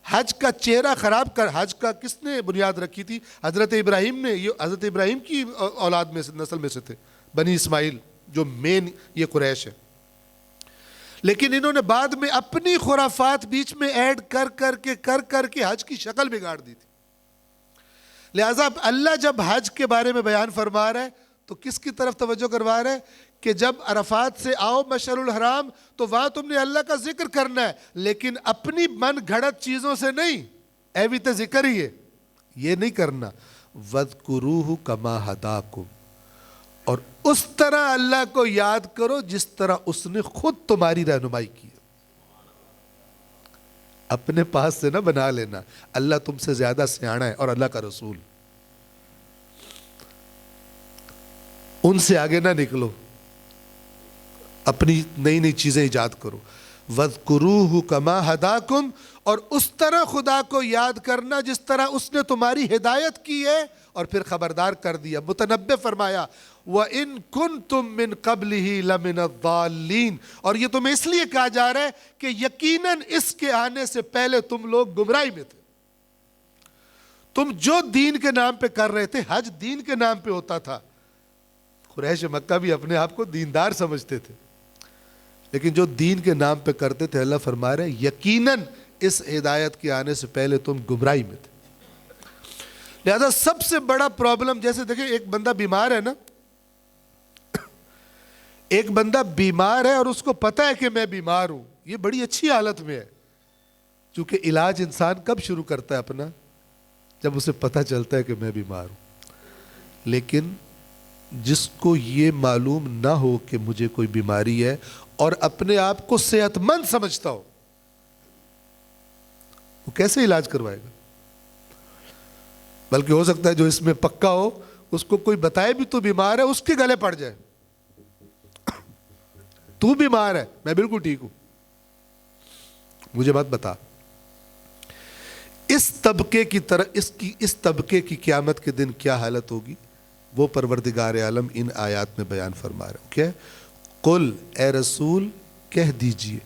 حج کا چہرہ خراب کر۔ حج کا کس نے بنیاد رکھی تھی؟ حضرت ابراہیم نے۔ یہ حضرت ابراہیم کی اولاد میں سے، نسل میں سے تھے، بنی اسماعیل، جو مین یہ قریش ہے۔ لیکن انہوں نے بعد میں اپنی خرافات بیچ میں ایڈ کر کے حج کی شکل بگاڑ دی تھی. لہٰذا اللہ جب حج کے بارے میں بیان فرما رہا ہے تو کس کی طرف توجہ کروا رہا ہے کہ جب عرفات سے آؤ مشعر الحرام تو وہاں تم نے اللہ کا ذکر کرنا ہے، لیکن اپنی من گھڑت چیزوں سے نہیں. ایوی تے ذکر ہی ہے، یہ نہیں کرنا. وَاذْكُرُوهُ كَمَا هَدَاكُمْ، اور اس طرح اللہ کو یاد کرو جس طرح اس نے خود تمہاری رہنمائی کی. اپنے پاس سے نہ بنا لینا، اللہ تم سے زیادہ سیاںا ہے اور اللہ کا رسول، ان سے آگے نہ نکلو، اپنی نئی نئی چیزیں ایجاد کرو. وَاذْكُرُوهُ كَمَا هَدَاكُمْ، اور اس طرح خدا کو یاد کرنا جس طرح اس نے تمہاری ہدایت کی ہے. اور پھر خبردار کر دیا، متنبع فرمایا وَإِن كُنتُم مِّن قَبْلِهِ لَمِنَ الضَّالِّينَ، اور یہ تمہیں اس لیے کہا جا رہا ہے کہ یقیناً اس کے آنے سے پہلے تم لوگ گمراہی میں تھے. تم جو دین کے نام پہ کر رہے تھے، حج دین کے نام پہ ہوتا تھا. قریش مکہ بھی اپنے آپ کو دیندار سمجھتے تھے، لیکن جو دین کے نام پہ کرتے تھے، اللہ فرما رہے ہیں یقیناً اس ہدایت کے آنے سے پہلے تم گمراہی میں تھے. لہذا سب سے بڑا پرابلم، جیسے دیکھیں ایک بندہ بیمار ہے نا، ایک بندہ بیمار ہے اور اس کو پتا ہے کہ میں بیمار ہوں، یہ بڑی اچھی حالت میں ہے. چونکہ علاج انسان کب شروع کرتا ہے اپنا؟ جب اسے پتہ چلتا ہے کہ میں بیمار ہوں. لیکن جس کو یہ معلوم نہ ہو کہ مجھے کوئی بیماری ہے اور اپنے آپ کو صحت مند سمجھتا ہو، وہ کیسے علاج کروائے گا؟ بلکہ ہو سکتا ہے جو اس میں پکا ہو، اس کو کوئی بتائے بھی تو بیمار ہے، اس کے گلے پڑ جائے. تو بیمار ہے، میں بالکل ٹھیک ہوں، مجھے بات بتا. اس طبقے کی طرح اس طبقے کی قیامت کے دن کیا حالت ہوگی، وہ پروردگار عالم ان آیات میں بیان فرما رہے ہیں. کیا؟ قل، اے رسول کہہ دیجئے،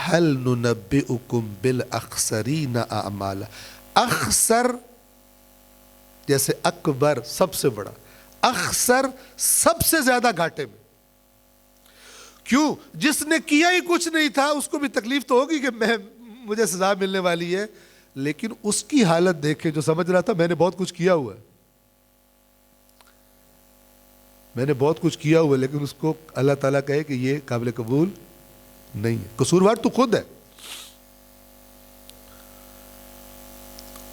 هل ننبئکم بالاخسرین اعمالا. اخسر جیسے اکبر سب سے بڑا، اخسر سب سے زیادہ گھاٹے میں. کیوں؟ جس نے کیا ہی کچھ نہیں تھا اس کو بھی تکلیف تو ہوگی کہ مجھے سزا ملنے والی ہے، لیکن اس کی حالت دیکھیں جو سمجھ رہا تھا میں نے بہت کچھ کیا ہوا ہے، میں نے بہت کچھ کیا ہوا ہے، لیکن اس کو اللہ تعالیٰ کہے کہ یہ قابل قبول نہیں ہے، قصوروار تو خود ہے.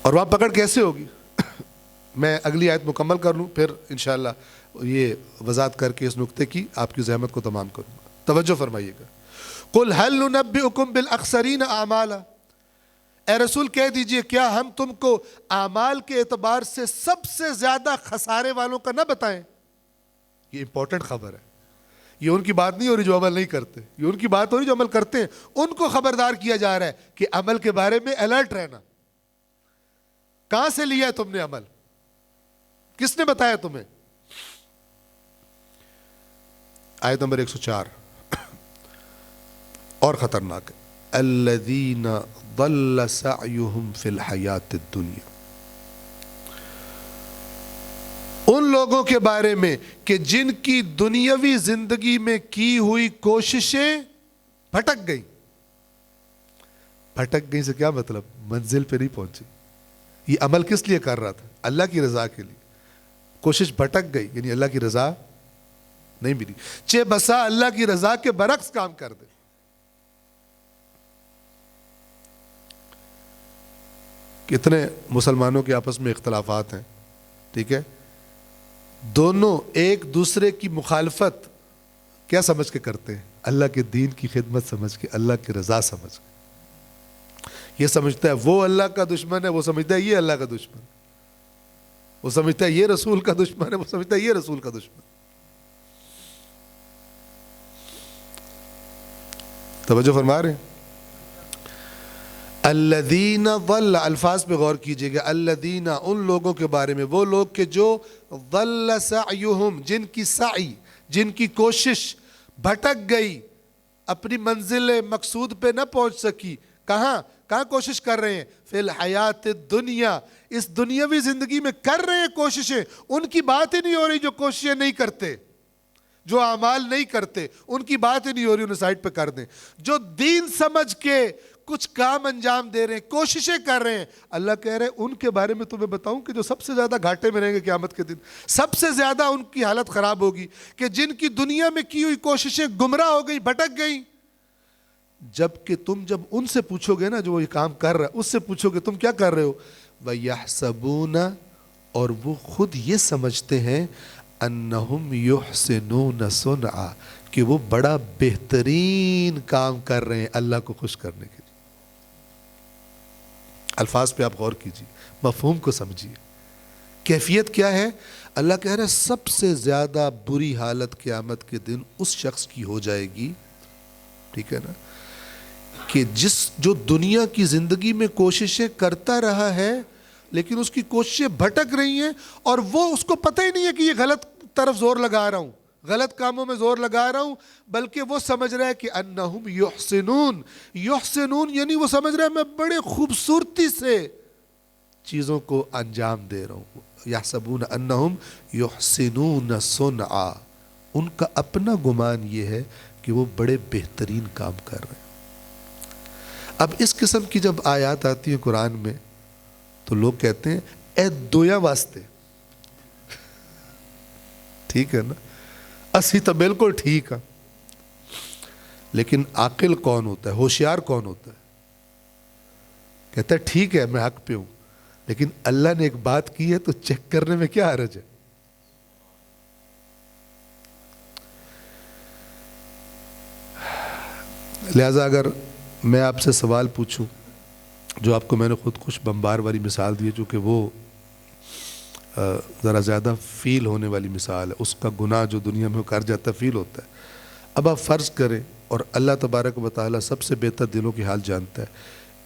اور وہاں پکڑ کیسے ہوگی؟ میں اگلی آیت مکمل کر لوں، پھر انشاءاللہ یہ وضاحت کر کے اس نقطے کی آپ کی زحمت کو تمام کروں گا. توجہ فرمائیے گا. قل هل ننبئکم بالاخسرین اعمالا، اے رسول کہہ دیجئے کیا ہم تم کو اعمال کے اعتبار سے سب سے زیادہ خسارے والوں کا نہ بتائیں. یہ امپورٹنٹ خبر ہے، یہ ان کی بات نہیں ہو رہی جو عمل نہیں کرتے، یہ ان کی بات ہو رہی جو عمل کرتے ہیں. ان کو خبردار کیا جا رہا ہے کہ عمل کے بارے میں الرٹ رہنا. کہاں سے لیا ہے تم نے عمل؟ کس نے بتایا تمہیں؟ آیت نمبر 104 اور خطرناک ہے. الذین ضل سعیہم فی الحیات الدنیا، ان لوگوں کے بارے میں کہ جن کی دنیاوی زندگی میں کی ہوئی کوششیں بھٹک گئی. بھٹک گئی سے کیا مطلب؟ منزل پہ نہیں پہنچی. یہ عمل کس لیے کر رہا تھا؟ اللہ کی رضا کے لیے. کوشش بھٹک گئی یعنی اللہ کی رضا نہیں ملی. چہ بسا اللہ کی رضا کے برعکس کام کر دے. کتنے مسلمانوں کے آپس میں اختلافات ہیں، ٹھیک ہے، دونوں ایک دوسرے کی مخالفت کیا سمجھ کے کرتے ہیں؟ اللہ کے دین کی خدمت سمجھ کے، اللہ کی رضا سمجھ کے. یہ سمجھتا ہے وہ اللہ کا دشمن ہے، وہ سمجھتا ہے یہ اللہ کا دشمن، وہ سمجھتا ہے یہ رسول کا دشمن ہے، وہ سمجھتا ہے یہ رسول کا دشمن. توجہ فرما رہے ہیں. الذین ضل، الفاظ پہ غور کیجئے گا. الذین، ان لوگوں کے بارے میں، وہ لوگ کہ جو ضل سعیہم، جن کی سعی، جن کی کوشش بھٹک گئی، اپنی منزل مقصود پہ نہ پہنچ سکی. کہاں کوشش کر رہے ہیں؟ فی الحیات الدنیا، اس دنیاوی زندگی میں کر رہے ہیں کوششیں. ان کی بات ہی نہیں ہو رہی جو کوششیں نہیں کرتے. جو اعمال نہیں کرتے ان کی بات ہی نہیں ہو رہی، انہیں سائڈ پہ کر دیں. جو دین سمجھ کے کچھ کام انجام دے رہے ہیں، کوششیں کر رہے ہیں، اللہ کہہ رہے ہیں ان کے بارے میں تمہیں بتاؤں کہ جو سب سے زیادہ گھاٹے میں رہیں گے قیامت کے دن، سب سے زیادہ ان کی حالت خراب ہوگی، کہ جن کی دنیا میں کی ہوئی کوششیں گمراہ ہو گئی، بھٹک گئیں. جبکہ تم جب ان سے پوچھو گے نا جو یہ کام کر رہا ہے، اس سے پوچھو گے تم کیا کر رہے ہو، وَيَحْسَبُونَ، اور وہ خود یہ سمجھتے ہیں، انہم یحسنون صنعا، کہ وہ بڑا بہترین کام کر رہے ہیں اللہ کو خوش کرنے کے لیے. الفاظ پہ آپ غور کیجیے، مفہوم کو سمجھیے. کیفیت کیا ہے؟ اللہ کہہ رہا ہے سب سے زیادہ بری حالت قیامت کے دن اس شخص کی ہو جائے گی، ٹھیک ہے نا، کہ جو دنیا کی زندگی میں کوششیں کرتا رہا ہے لیکن اس کی کوششیں بھٹک رہی ہیں، اور وہ اس کو پتہ ہی نہیں ہے کہ یہ غلط طرف زور لگا رہا ہوں، غلط کاموں میں زور لگا رہا ہوں، بلکہ وہ سمجھ رہا ہے کہ انہم یحسنون، یحسنون یعنی وہ سمجھ رہا ہے میں بڑے خوبصورتی سے چیزوں کو انجام دے رہا ہوں. یحسبون انہم یحسنون صنعا، ان کا اپنا گمان یہ ہے کہ وہ بڑے بہترین کام کر رہے ہیں. اب اس قسم کی جب آیات آتی ہیں قرآن میں تو لوگ کہتے ہیں اے دویا واسطے، ٹھیک ہے نا، اسی تو بالکل ٹھیک ہے. لیکن عاقل کون ہوتا ہے، ہوشیار کون ہوتا ہے؟ کہتا ہے ٹھیک ہے میں حق پہ ہوں، لیکن اللہ نے ایک بات کی ہے تو چیک کرنے میں کیا حرج ہے. لہذا اگر میں آپ سے سوال پوچھوں، جو آپ کو میں نے خود کش بمبار والی مثال دی ہے، جو کہ وہ ذرا زیادہ فیل ہونے والی مثال ہے، اس کا گناہ جو دنیا میں کر جاتا ہے فیل ہوتا ہے. اب آپ فرض کریں، اور اللہ تبارک و تعالیٰ سب سے بہتر دلوں کی حال جانتا ہے،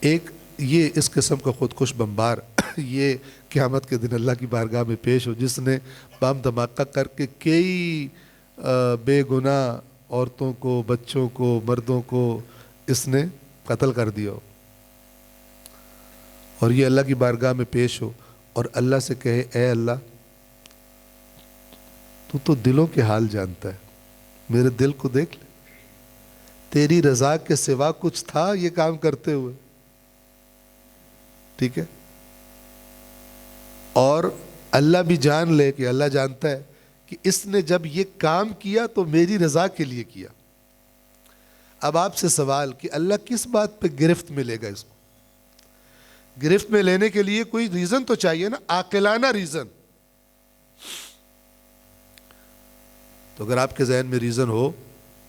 ایک یہ اس قسم کا خودکش بمبار یہ قیامت کے دن اللہ کی بارگاہ میں پیش ہو، جس نے بام دھماکہ کر کے کئی بے گناہ عورتوں کو، بچوں کو، مردوں کو اس نے قتل کر دیا ہو، اور یہ اللہ کی بارگاہ میں پیش ہو اور اللہ سے کہے اے اللہ تو دلوں کے حال جانتا ہے، میرے دل کو دیکھ لے، تیری رضا کے سوا کچھ تھا یہ کام کرتے ہوئے، ٹھیک ہے. اور اللہ بھی جان لے کہ اللہ جانتا ہے کہ اس نے جب یہ کام کیا تو میری رضا کے لیے کیا. اب آپ سے سوال کہ اللہ کس بات پہ گرفت میں لے گا اس کو؟ گرفت میں لینے کے لیے کوئی ریزن تو چاہیے نا، عاقلانہ ریزن. تو اگر آپ کے ذہن میں ریزن ہو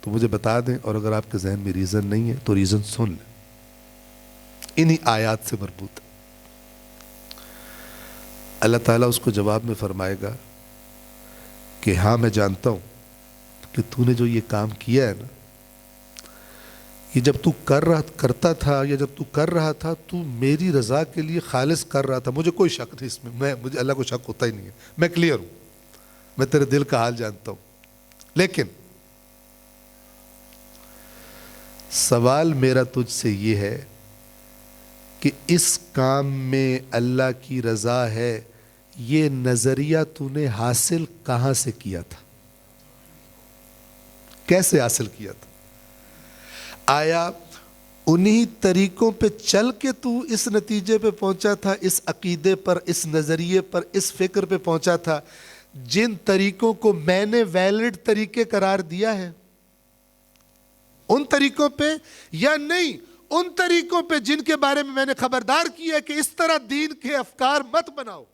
تو مجھے بتا دیں، اور اگر آپ کے ذہن میں ریزن نہیں ہے تو ریزن سن لیں، انہی آیات سے مربوط ہے. اللہ تعالیٰ اس کو جواب میں فرمائے گا کہ ہاں میں جانتا ہوں کہ تو نے جو یہ کام کیا ہے نا، یہ جب تو کرتا تھا، یا جب تو کر رہا تھا تو میری رضا کے لیے خالص کر رہا تھا، مجھے کوئی شک نہیں اس میں، مجھے اللہ کو شک ہوتا ہی نہیں ہے، میں کلیئر ہوں، میں تیرے دل کا حال جانتا ہوں. لیکن سوال میرا تجھ سے یہ ہے کہ اس کام میں اللہ کی رضا ہے، یہ نظریہ تو نے حاصل کہاں سے کیا تھا؟ کیسے حاصل کیا تھا؟ آیا انہی طریقوں پہ چل کے تو اس نتیجے پہ پہنچا تھا، اس عقیدے پر، اس نظریے پر، اس فکر پہ پہنچا تھا جن طریقوں کو میں نے ویلڈ طریقے قرار دیا ہے؟ ان طریقوں پہ، یا نہیں ان طریقوں پہ جن کے بارے میں نے خبردار کیا ہے کہ اس طرح دین کے افکار مت بناؤ؟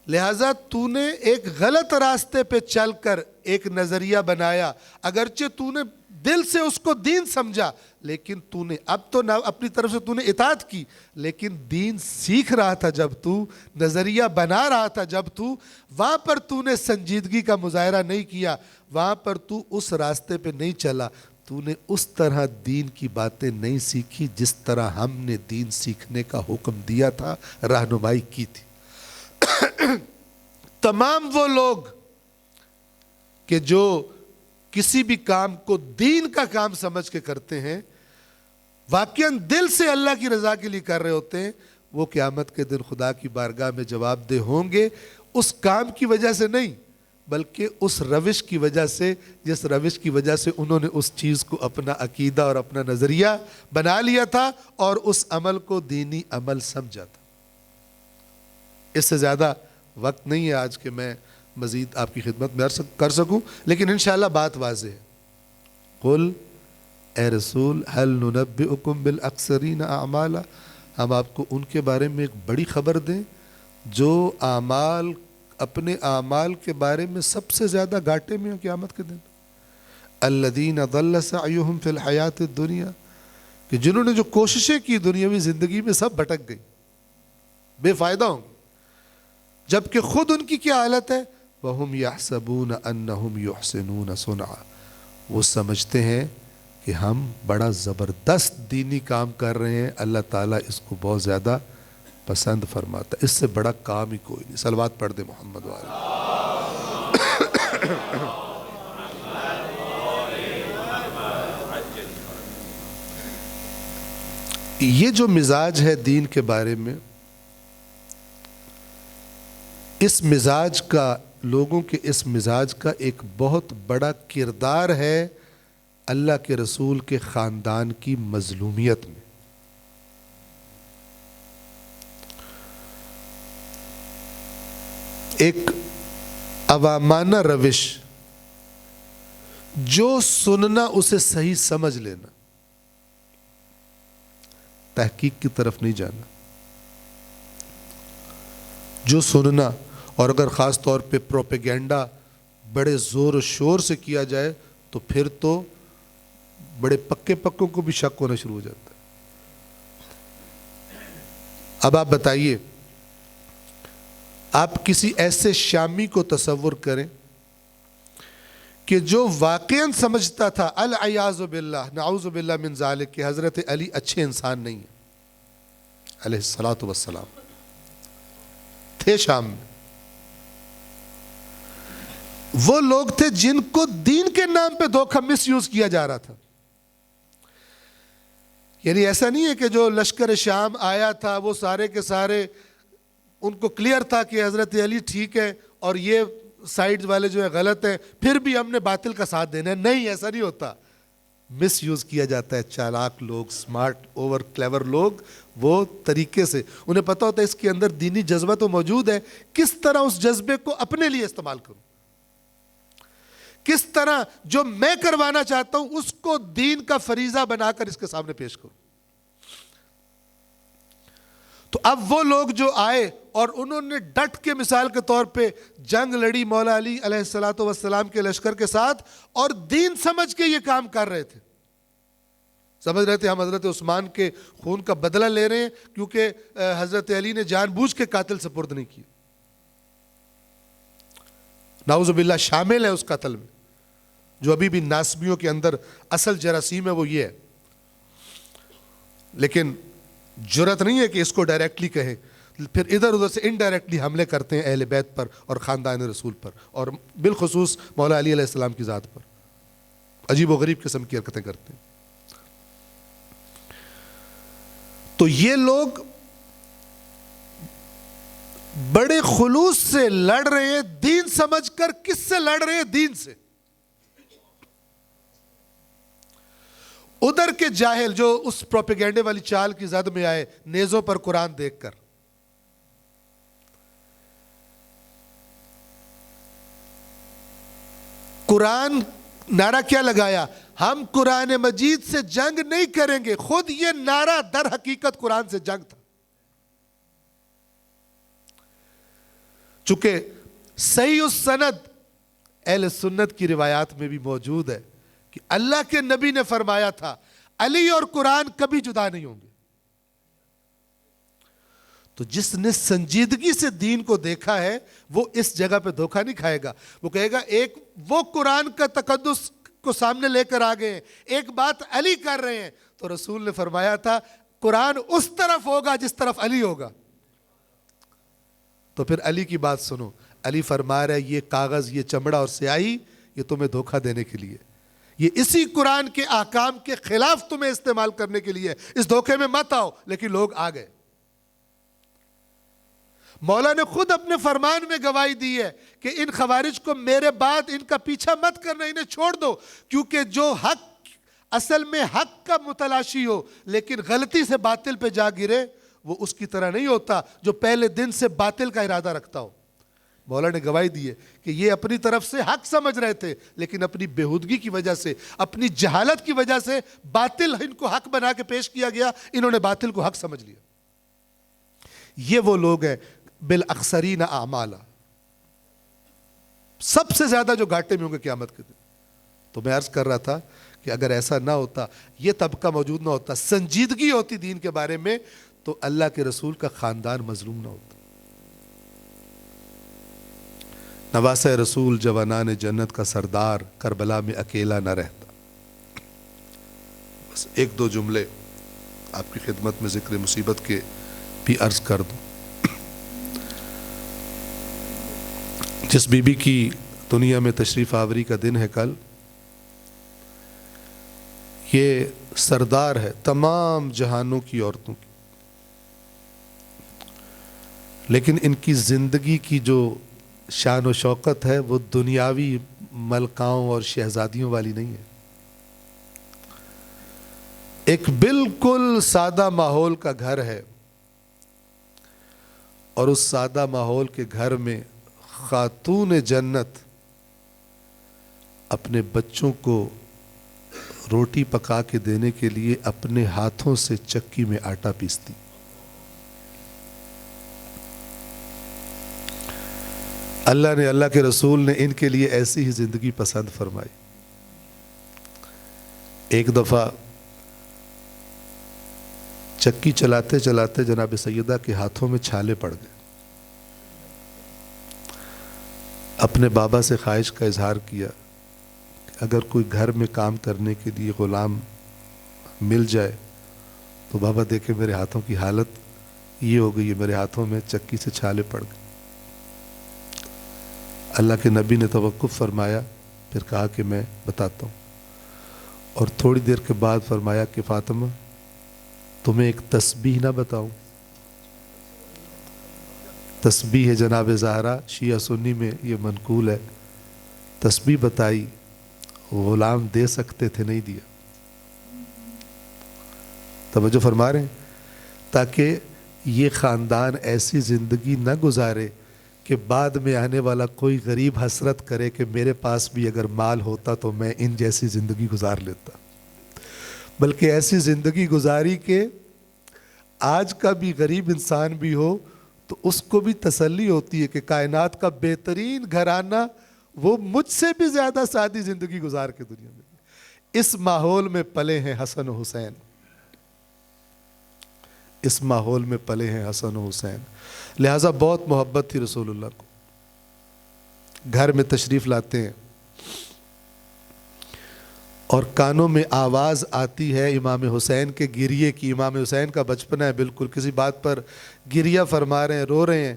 لہٰذا تو نے ایک غلط راستے پہ چل کر ایک نظریہ بنایا، اگرچہ تو نے دل سے اس کو دین سمجھا، لیکن تو نے اب تو نہ اپنی طرف سے تو نے اطاعت کی، لیکن دین سیکھ رہا تھا جب تو، نظریہ بنا رہا تھا جب تو، وہاں پر تو نے سنجیدگی کا مظاہرہ نہیں کیا، وہاں پر تو اس راستے پہ نہیں چلا، تو نے اس طرح دین کی باتیں نہیں سیکھی جس طرح ہم نے دین سیکھنے کا حکم دیا تھا، رہنمائی کی تھی. تمام وہ لوگ کہ جو کسی بھی کام کو دین کا کام سمجھ کے کرتے ہیں، واقعاً دل سے اللہ کی رضا کے لیے کر رہے ہوتے ہیں، وہ قیامت کے دن خدا کی بارگاہ میں جواب دہ ہوں گے. اس کام کی وجہ سے نہیں بلکہ اس روش کی وجہ سے جس روش کی وجہ سے انہوں نے اس چیز کو اپنا عقیدہ اور اپنا نظریہ بنا لیا تھا اور اس عمل کو دینی عمل سمجھا تھا۔ اس سے زیادہ وقت نہیں ہے آج کہ میں مزید آپ کی خدمت میں کر سکوں، لیکن انشاءاللہ بات واضح ہے۔ قل اے رسول هل ننبئکم بالاکثرین اعمالا، ہم آپ کو ان کے بارے میں ایک بڑی خبر دیں جو اپنے اعمال کے بارے میں سب سے زیادہ گھاٹے میں ہوں قیامت کے دن۔ الذین ضل سعیہم فی الحیات الدنیا، کہ جنہوں نے جو کوششیں کی دنیاوی زندگی میں سب بھٹک گئی، بے فائدہ ہوں گے، جبکہ خود ان کی کیا حالت ہے؟ وَهُمْ يَحْسَبُونَ أَنَّهُمْ يُحْسِنُونَ صُنْعًا، وہ سمجھتے ہیں کہ ہم بڑا زبردست دینی کام کر رہے ہیں، اللہ تعالیٰ اس کو بہت زیادہ پسند فرماتا ہے، اس سے بڑا کام ہی کوئی نہیں۔ صلوات پڑھ دے محمد والے۔ یہ جو مزاج ہے دین کے بارے میں، اس مزاج کا، لوگوں کے اس مزاج کا ایک بہت بڑا کردار ہے اللہ کے رسول کے خاندان کی مظلومیت میں۔ ایک عوامانہ روش، جو سننا اسے صحیح سمجھ لینا، تحقیق کی طرف نہیں جانا، جو سننا، اور اگر خاص طور پہ پروپیگنڈا بڑے زور و شور سے کیا جائے تو پھر تو بڑے پکوں کو بھی شک ہونا شروع ہو جاتا ہے۔ اب آپ بتائیے، آپ کسی ایسے شامی کو تصور کریں کہ جو واقعاً سمجھتا تھا العیاذ باللہ، نعوذ باللہ من ذالک، کہ حضرت علی اچھے انسان نہیں ہیں علیہ الصلاۃ والسلام، تھے شام میں، وہ لوگ تھے جن کو دین کے نام پہ دھوکہ مس یوز کیا جا رہا تھا۔ یعنی ایسا نہیں ہے کہ جو لشکر شام آیا تھا وہ سارے کے سارے ان کو کلیئر تھا کہ حضرت علی ٹھیک ہے اور یہ سائیڈ والے جو ہے غلط ہیں، پھر بھی ہم نے باطل کا ساتھ دینا ہے۔ نہیں، ایسا نہیں ہوتا، مس یوز کیا جاتا ہے۔ چالاک لوگ، سمارٹ اوور کلیور لوگ، وہ طریقے سے انہیں پتہ ہوتا ہے اس کے اندر دینی جذبہ تو موجود ہے، کس طرح اس جذبے کو اپنے لیے استعمال کروں، کس طرح جو میں کروانا چاہتا ہوں اس کو دین کا فریضہ بنا کر اس کے سامنے پیش کروں۔ تو اب وہ لوگ جو آئے اور انہوں نے ڈٹ کے مثال کے طور پہ جنگ لڑی مولا علی علیہ الصلوۃ والسلام کے لشکر کے ساتھ، اور دین سمجھ کے یہ کام کر رہے تھے، سمجھ رہے تھے ہم حضرت عثمان کے خون کا بدلہ لے رہے ہیں کیونکہ حضرت علی نے جان بوجھ کے قاتل سپرد نہیں کی، نعوذ باللہ شامل ہے اس قتل میں، جو ابھی بھی ناسبیوں کے اندر اصل جراثیم ہے وہ یہ ہے، لیکن جرت نہیں ہے کہ اس کو ڈائریکٹلی کہیں، پھر ادھر ادھر سے انڈائریکٹلی حملے کرتے ہیں اہل بیت پر اور خاندان رسول پر، اور بالخصوص مولا علی علیہ السلام کی ذات پر عجیب و غریب قسم کی حرکتیں کرتے ہیں۔ تو یہ لوگ بڑے خلوص سے لڑ رہے ہیں دین سمجھ کر۔ کس سے لڑ رہے ہیں؟ دین سے۔ ادھر کے جاہل جو اس پروپیگنڈے والی چال کی زد میں آئے، نیزوں پر قرآن دیکھ کر، قرآن نعرہ کیا لگایا؟ ہم قرآن مجید سے جنگ نہیں کریں گے۔ خود یہ نعرہ در حقیقت قرآن سے جنگ تھا، چونکہ صحیح السند اہل سنت کی روایات میں بھی موجود ہے کہ اللہ کے نبی نے فرمایا تھا علی اور قرآن کبھی جدا نہیں ہوں گے۔ تو جس نے سنجیدگی سے دین کو دیکھا ہے وہ اس جگہ پہ دھوکہ نہیں کھائے گا، وہ کہے گا ایک وہ قرآن کا تقدس کو سامنے لے کر آ گئے ہیں، ایک بات علی کر رہے ہیں، تو رسول نے فرمایا تھا قرآن اس طرف ہوگا جس طرف علی ہوگا۔ تو پھر علی کی بات سنو، علی فرما رہا ہے یہ کاغذ، یہ چمڑا اور سیاہی یہ تمہیں دھوکہ دینے کے لیے، یہ اسی قرآن کے احکام کے خلاف تمہیں استعمال کرنے کے لیے، اس دھوکے میں مت آؤ۔ لیکن لوگ آ گئے۔ مولا نے خود اپنے فرمان میں گواہی دی ہے کہ ان خوارج کو میرے بعد ان کا پیچھا مت کرنا، انہیں چھوڑ دو، کیونکہ جو حق اصل میں حق کا متلاشی ہو لیکن غلطی سے باطل پہ جا گرے، وہ اس کی طرح نہیں ہوتا جو پہلے دن سے باطل کا ارادہ رکھتا ہو۔ مولا نے گواہی دی ہے کہ یہ اپنی طرف سے حق سمجھ رہے تھے، لیکن اپنی بےہودگی کی وجہ سے، اپنی جہالت کی وجہ سے باطل ان کو حق بنا کے پیش کیا گیا، انہوں نے باطل کو حق سمجھ لیا۔ یہ وہ لوگ ہیں بالاخسرین اعمالا، سب سے زیادہ جو گھاٹے میں ہوں گے قیامت کے دن۔ تو میں عرض کر رہا تھا کہ اگر ایسا نہ ہوتا، یہ طبقہ موجود نہ ہوتا، سنجیدگی ہوتی دین کے بارے میں، تو اللہ کے رسول کا خاندان مظلوم نہ ہوتا۔ نواسہ رسول جوانان جنت کا سردار کربلا میں اکیلا نہ رہتا۔ بس ایک دو جملے آپ کی خدمت میں ذکر مصیبت کے بھی عرض کر دوں۔ جس بی بی کی دنیا میں تشریف آوری کا دن ہے کل، یہ سردار ہے تمام جہانوں کی عورتوں کی، لیکن ان کی زندگی کی جو شان و شوکت ہے وہ دنیاوی ملکاؤں اور شہزادیوں والی نہیں ہے۔ ایک بالکل سادہ ماحول کا گھر ہے، اور اس سادہ ماحول کے گھر میں خاتون جنت اپنے بچوں کو روٹی پکا کے دینے کے لیے اپنے ہاتھوں سے چکی میں آٹا پیستی۔ اللہ کے رسول نے ان کے لیے ایسی ہی زندگی پسند فرمائی۔ ایک دفعہ چکی چلاتے چلاتے جناب سیدہ کے ہاتھوں میں چھالے پڑ گئے۔ اپنے بابا سے خواہش کا اظہار کیا کہ اگر کوئی گھر میں کام کرنے کے لیے غلام مل جائے تو بابا دیکھے میرے ہاتھوں کی حالت یہ ہو گئی ہے، میرے ہاتھوں میں چکی سے چھالے پڑ گئے۔ اللہ کے نبی نے توقف فرمایا، پھر کہا کہ میں بتاتا ہوں، اور تھوڑی دیر کے بعد فرمایا کہ فاطمہ تمہیں ایک تسبیح نہ بتاؤں؟ تسبیح ہے جناب زہرا، شیعہ سنی میں یہ منقول ہے، تسبیح بتائی، غلام دے سکتے تھے نہیں دیا۔ توجہ فرما رہے ہیں، تاکہ یہ خاندان ایسی زندگی نہ گزارے کہ بعد میں آنے والا کوئی غریب حسرت کرے کہ میرے پاس بھی اگر مال ہوتا تو میں ان جیسی زندگی گزار لیتا، بلکہ ایسی زندگی گزاری کہ آج کا بھی غریب انسان بھی ہو تو اس کو بھی تسلی ہوتی ہے کہ کائنات کا بہترین گھرانہ وہ مجھ سے بھی زیادہ سادی زندگی گزار کے دنیا میں۔ اس ماحول میں پلے ہیں حسن و حسین، اس ماحول میں پلے ہیں حسن و حسین، لہٰذا بہت محبت تھی رسول اللہ کو۔ گھر میں تشریف لاتے ہیں اور کانوں میں آواز آتی ہے امام حسین کے گریے کی۔ امام حسین کا بچپنا ہے، بالکل کسی بات پر گریہ فرما رہے ہیں، رو رہے ہیں،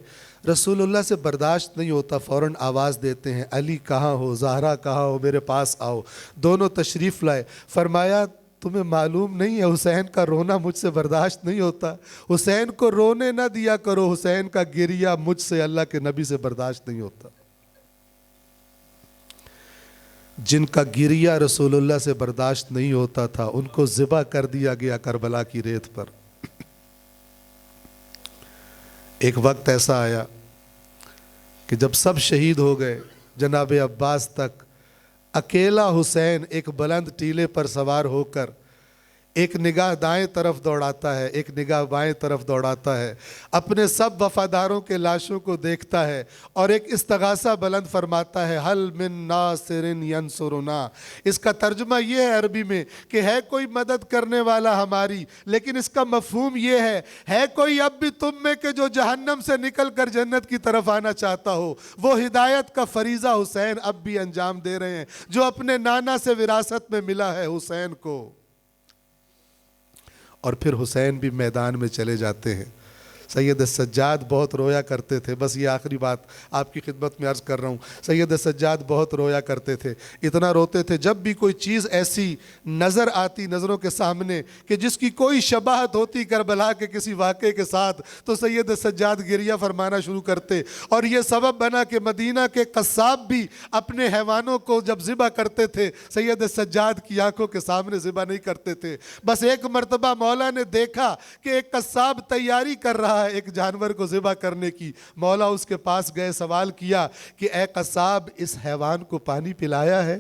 رسول اللہ سے برداشت نہیں ہوتا، فوراً آواز دیتے ہیں، علی کہاں ہو، زہرا کہاں ہو، میرے پاس آؤ۔ دونوں تشریف لائے، فرمایا تمہیں معلوم نہیں ہے حسین کا رونا مجھ سے برداشت نہیں ہوتا، حسین کو رونے نہ دیا کرو، حسین کا گریہ مجھ سے اللہ کے نبی سے برداشت نہیں ہوتا۔ جن کا گریہ رسول اللہ سے برداشت نہیں ہوتا تھا ان کو ذبح کر دیا گیا کربلا کی ریت پر۔ ایک وقت ایسا آیا کہ جب سب شہید ہو گئے، جناب عباس تک، اکیلا حسین ایک بلند ٹیلے پر سوار ہو کر ایک نگاہ دائیں طرف دوڑاتا ہے، ایک نگاہ بائیں طرف دوڑاتا ہے، اپنے سب وفاداروں کے لاشوں کو دیکھتا ہے اور ایک استغاثہ بلند فرماتا ہے، حل من ناصر ینصرنا۔ اس کا ترجمہ یہ ہے عربی میں کہ ہے کوئی مدد کرنے والا ہماری، لیکن اس کا مفہوم یہ ہے کوئی اب بھی تم میں کہ جو جہنم سے نکل کر جنت کی طرف آنا چاہتا ہو؟ وہ ہدایت کا فریضہ حسین اب بھی انجام دے رہے ہیں جو اپنے نانا سے وراثت میں ملا ہے حسین کو۔ اور پھر حسین بھی میدان میں چلے جاتے ہیں، سید سجاد بہت رویا کرتے تھے. بس یہ آخری بات آپ کی خدمت میں عرض کر رہا ہوں. سید سجاد بہت رویا کرتے تھے. اتنا روتے تھے جب بھی کوئی چیز ایسی نظر آتی نظروں کے سامنے کہ جس کی کوئی شباہت ہوتی کربلا کے کسی واقعے کے ساتھ, تو سید سجاد گریہ فرمانا شروع کرتے. اور یہ سبب بنا کہ مدینہ کے قصاب بھی اپنے حیوانوں کو جب ذبح کرتے تھے سید سجاد کی آنکھوں کے سامنے ذبح نہیں کرتے تھے. بس ایک مرتبہ مولا نے دیکھا کہ ایک قصاب تیاری کر رہا ہے ایک جانور کو ذبح کرنے کی. مولا اس کے پاس گئے, سوال کیا کہ اے قصاب, اس حیوان کو پانی پلایا ہے؟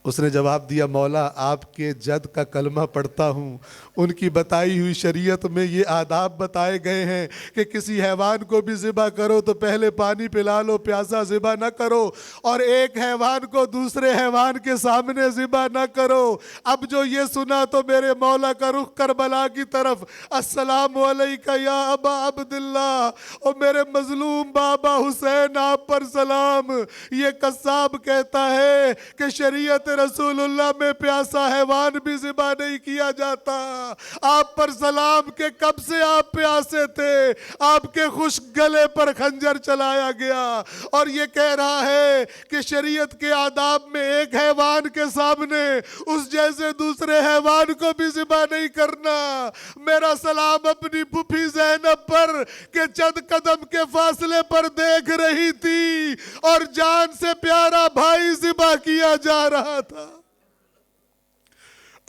اس نے جواب دیا, مولا آپ کے جد کا کلمہ پڑھتا ہوں, ان کی بتائی ہوئی شریعت میں یہ آداب بتائے گئے ہیں کہ کسی حیوان کو بھی ذبح کرو تو پہلے پانی پلا لو, پیاسا ذبح نہ کرو, اور ایک حیوان کو دوسرے حیوان کے سامنے ذبح نہ کرو. اب جو یہ سنا تو میرے مولا کا رخ کربلا کی طرف, السلام علیکہ یا ابا عبداللہ, اور میرے مظلوم بابا حسین آپ پر سلام. یہ قصاب کہتا ہے کہ شریعت رسول اللہ میں پیاسا حیوان بھی ذبح نہیں کیا جاتا. آپ پر سلام کہ کب سے آپ پیاسے تھے, آپ کے خشک گلے پر خنجر چلایا گیا, اور یہ کہہ رہا ہے کہ شریعت کے آداب میں ایک حیوان کے سامنے اس جیسے دوسرے حیوان کو بھی ذبح نہیں کرنا. میرا سلام اپنی پھوپھی زینب پر کہ چند قدم کے فاصلے پر دیکھ رہی تھی اور جان سے پیارا بھائی ذبح کیا جا رہا تھا.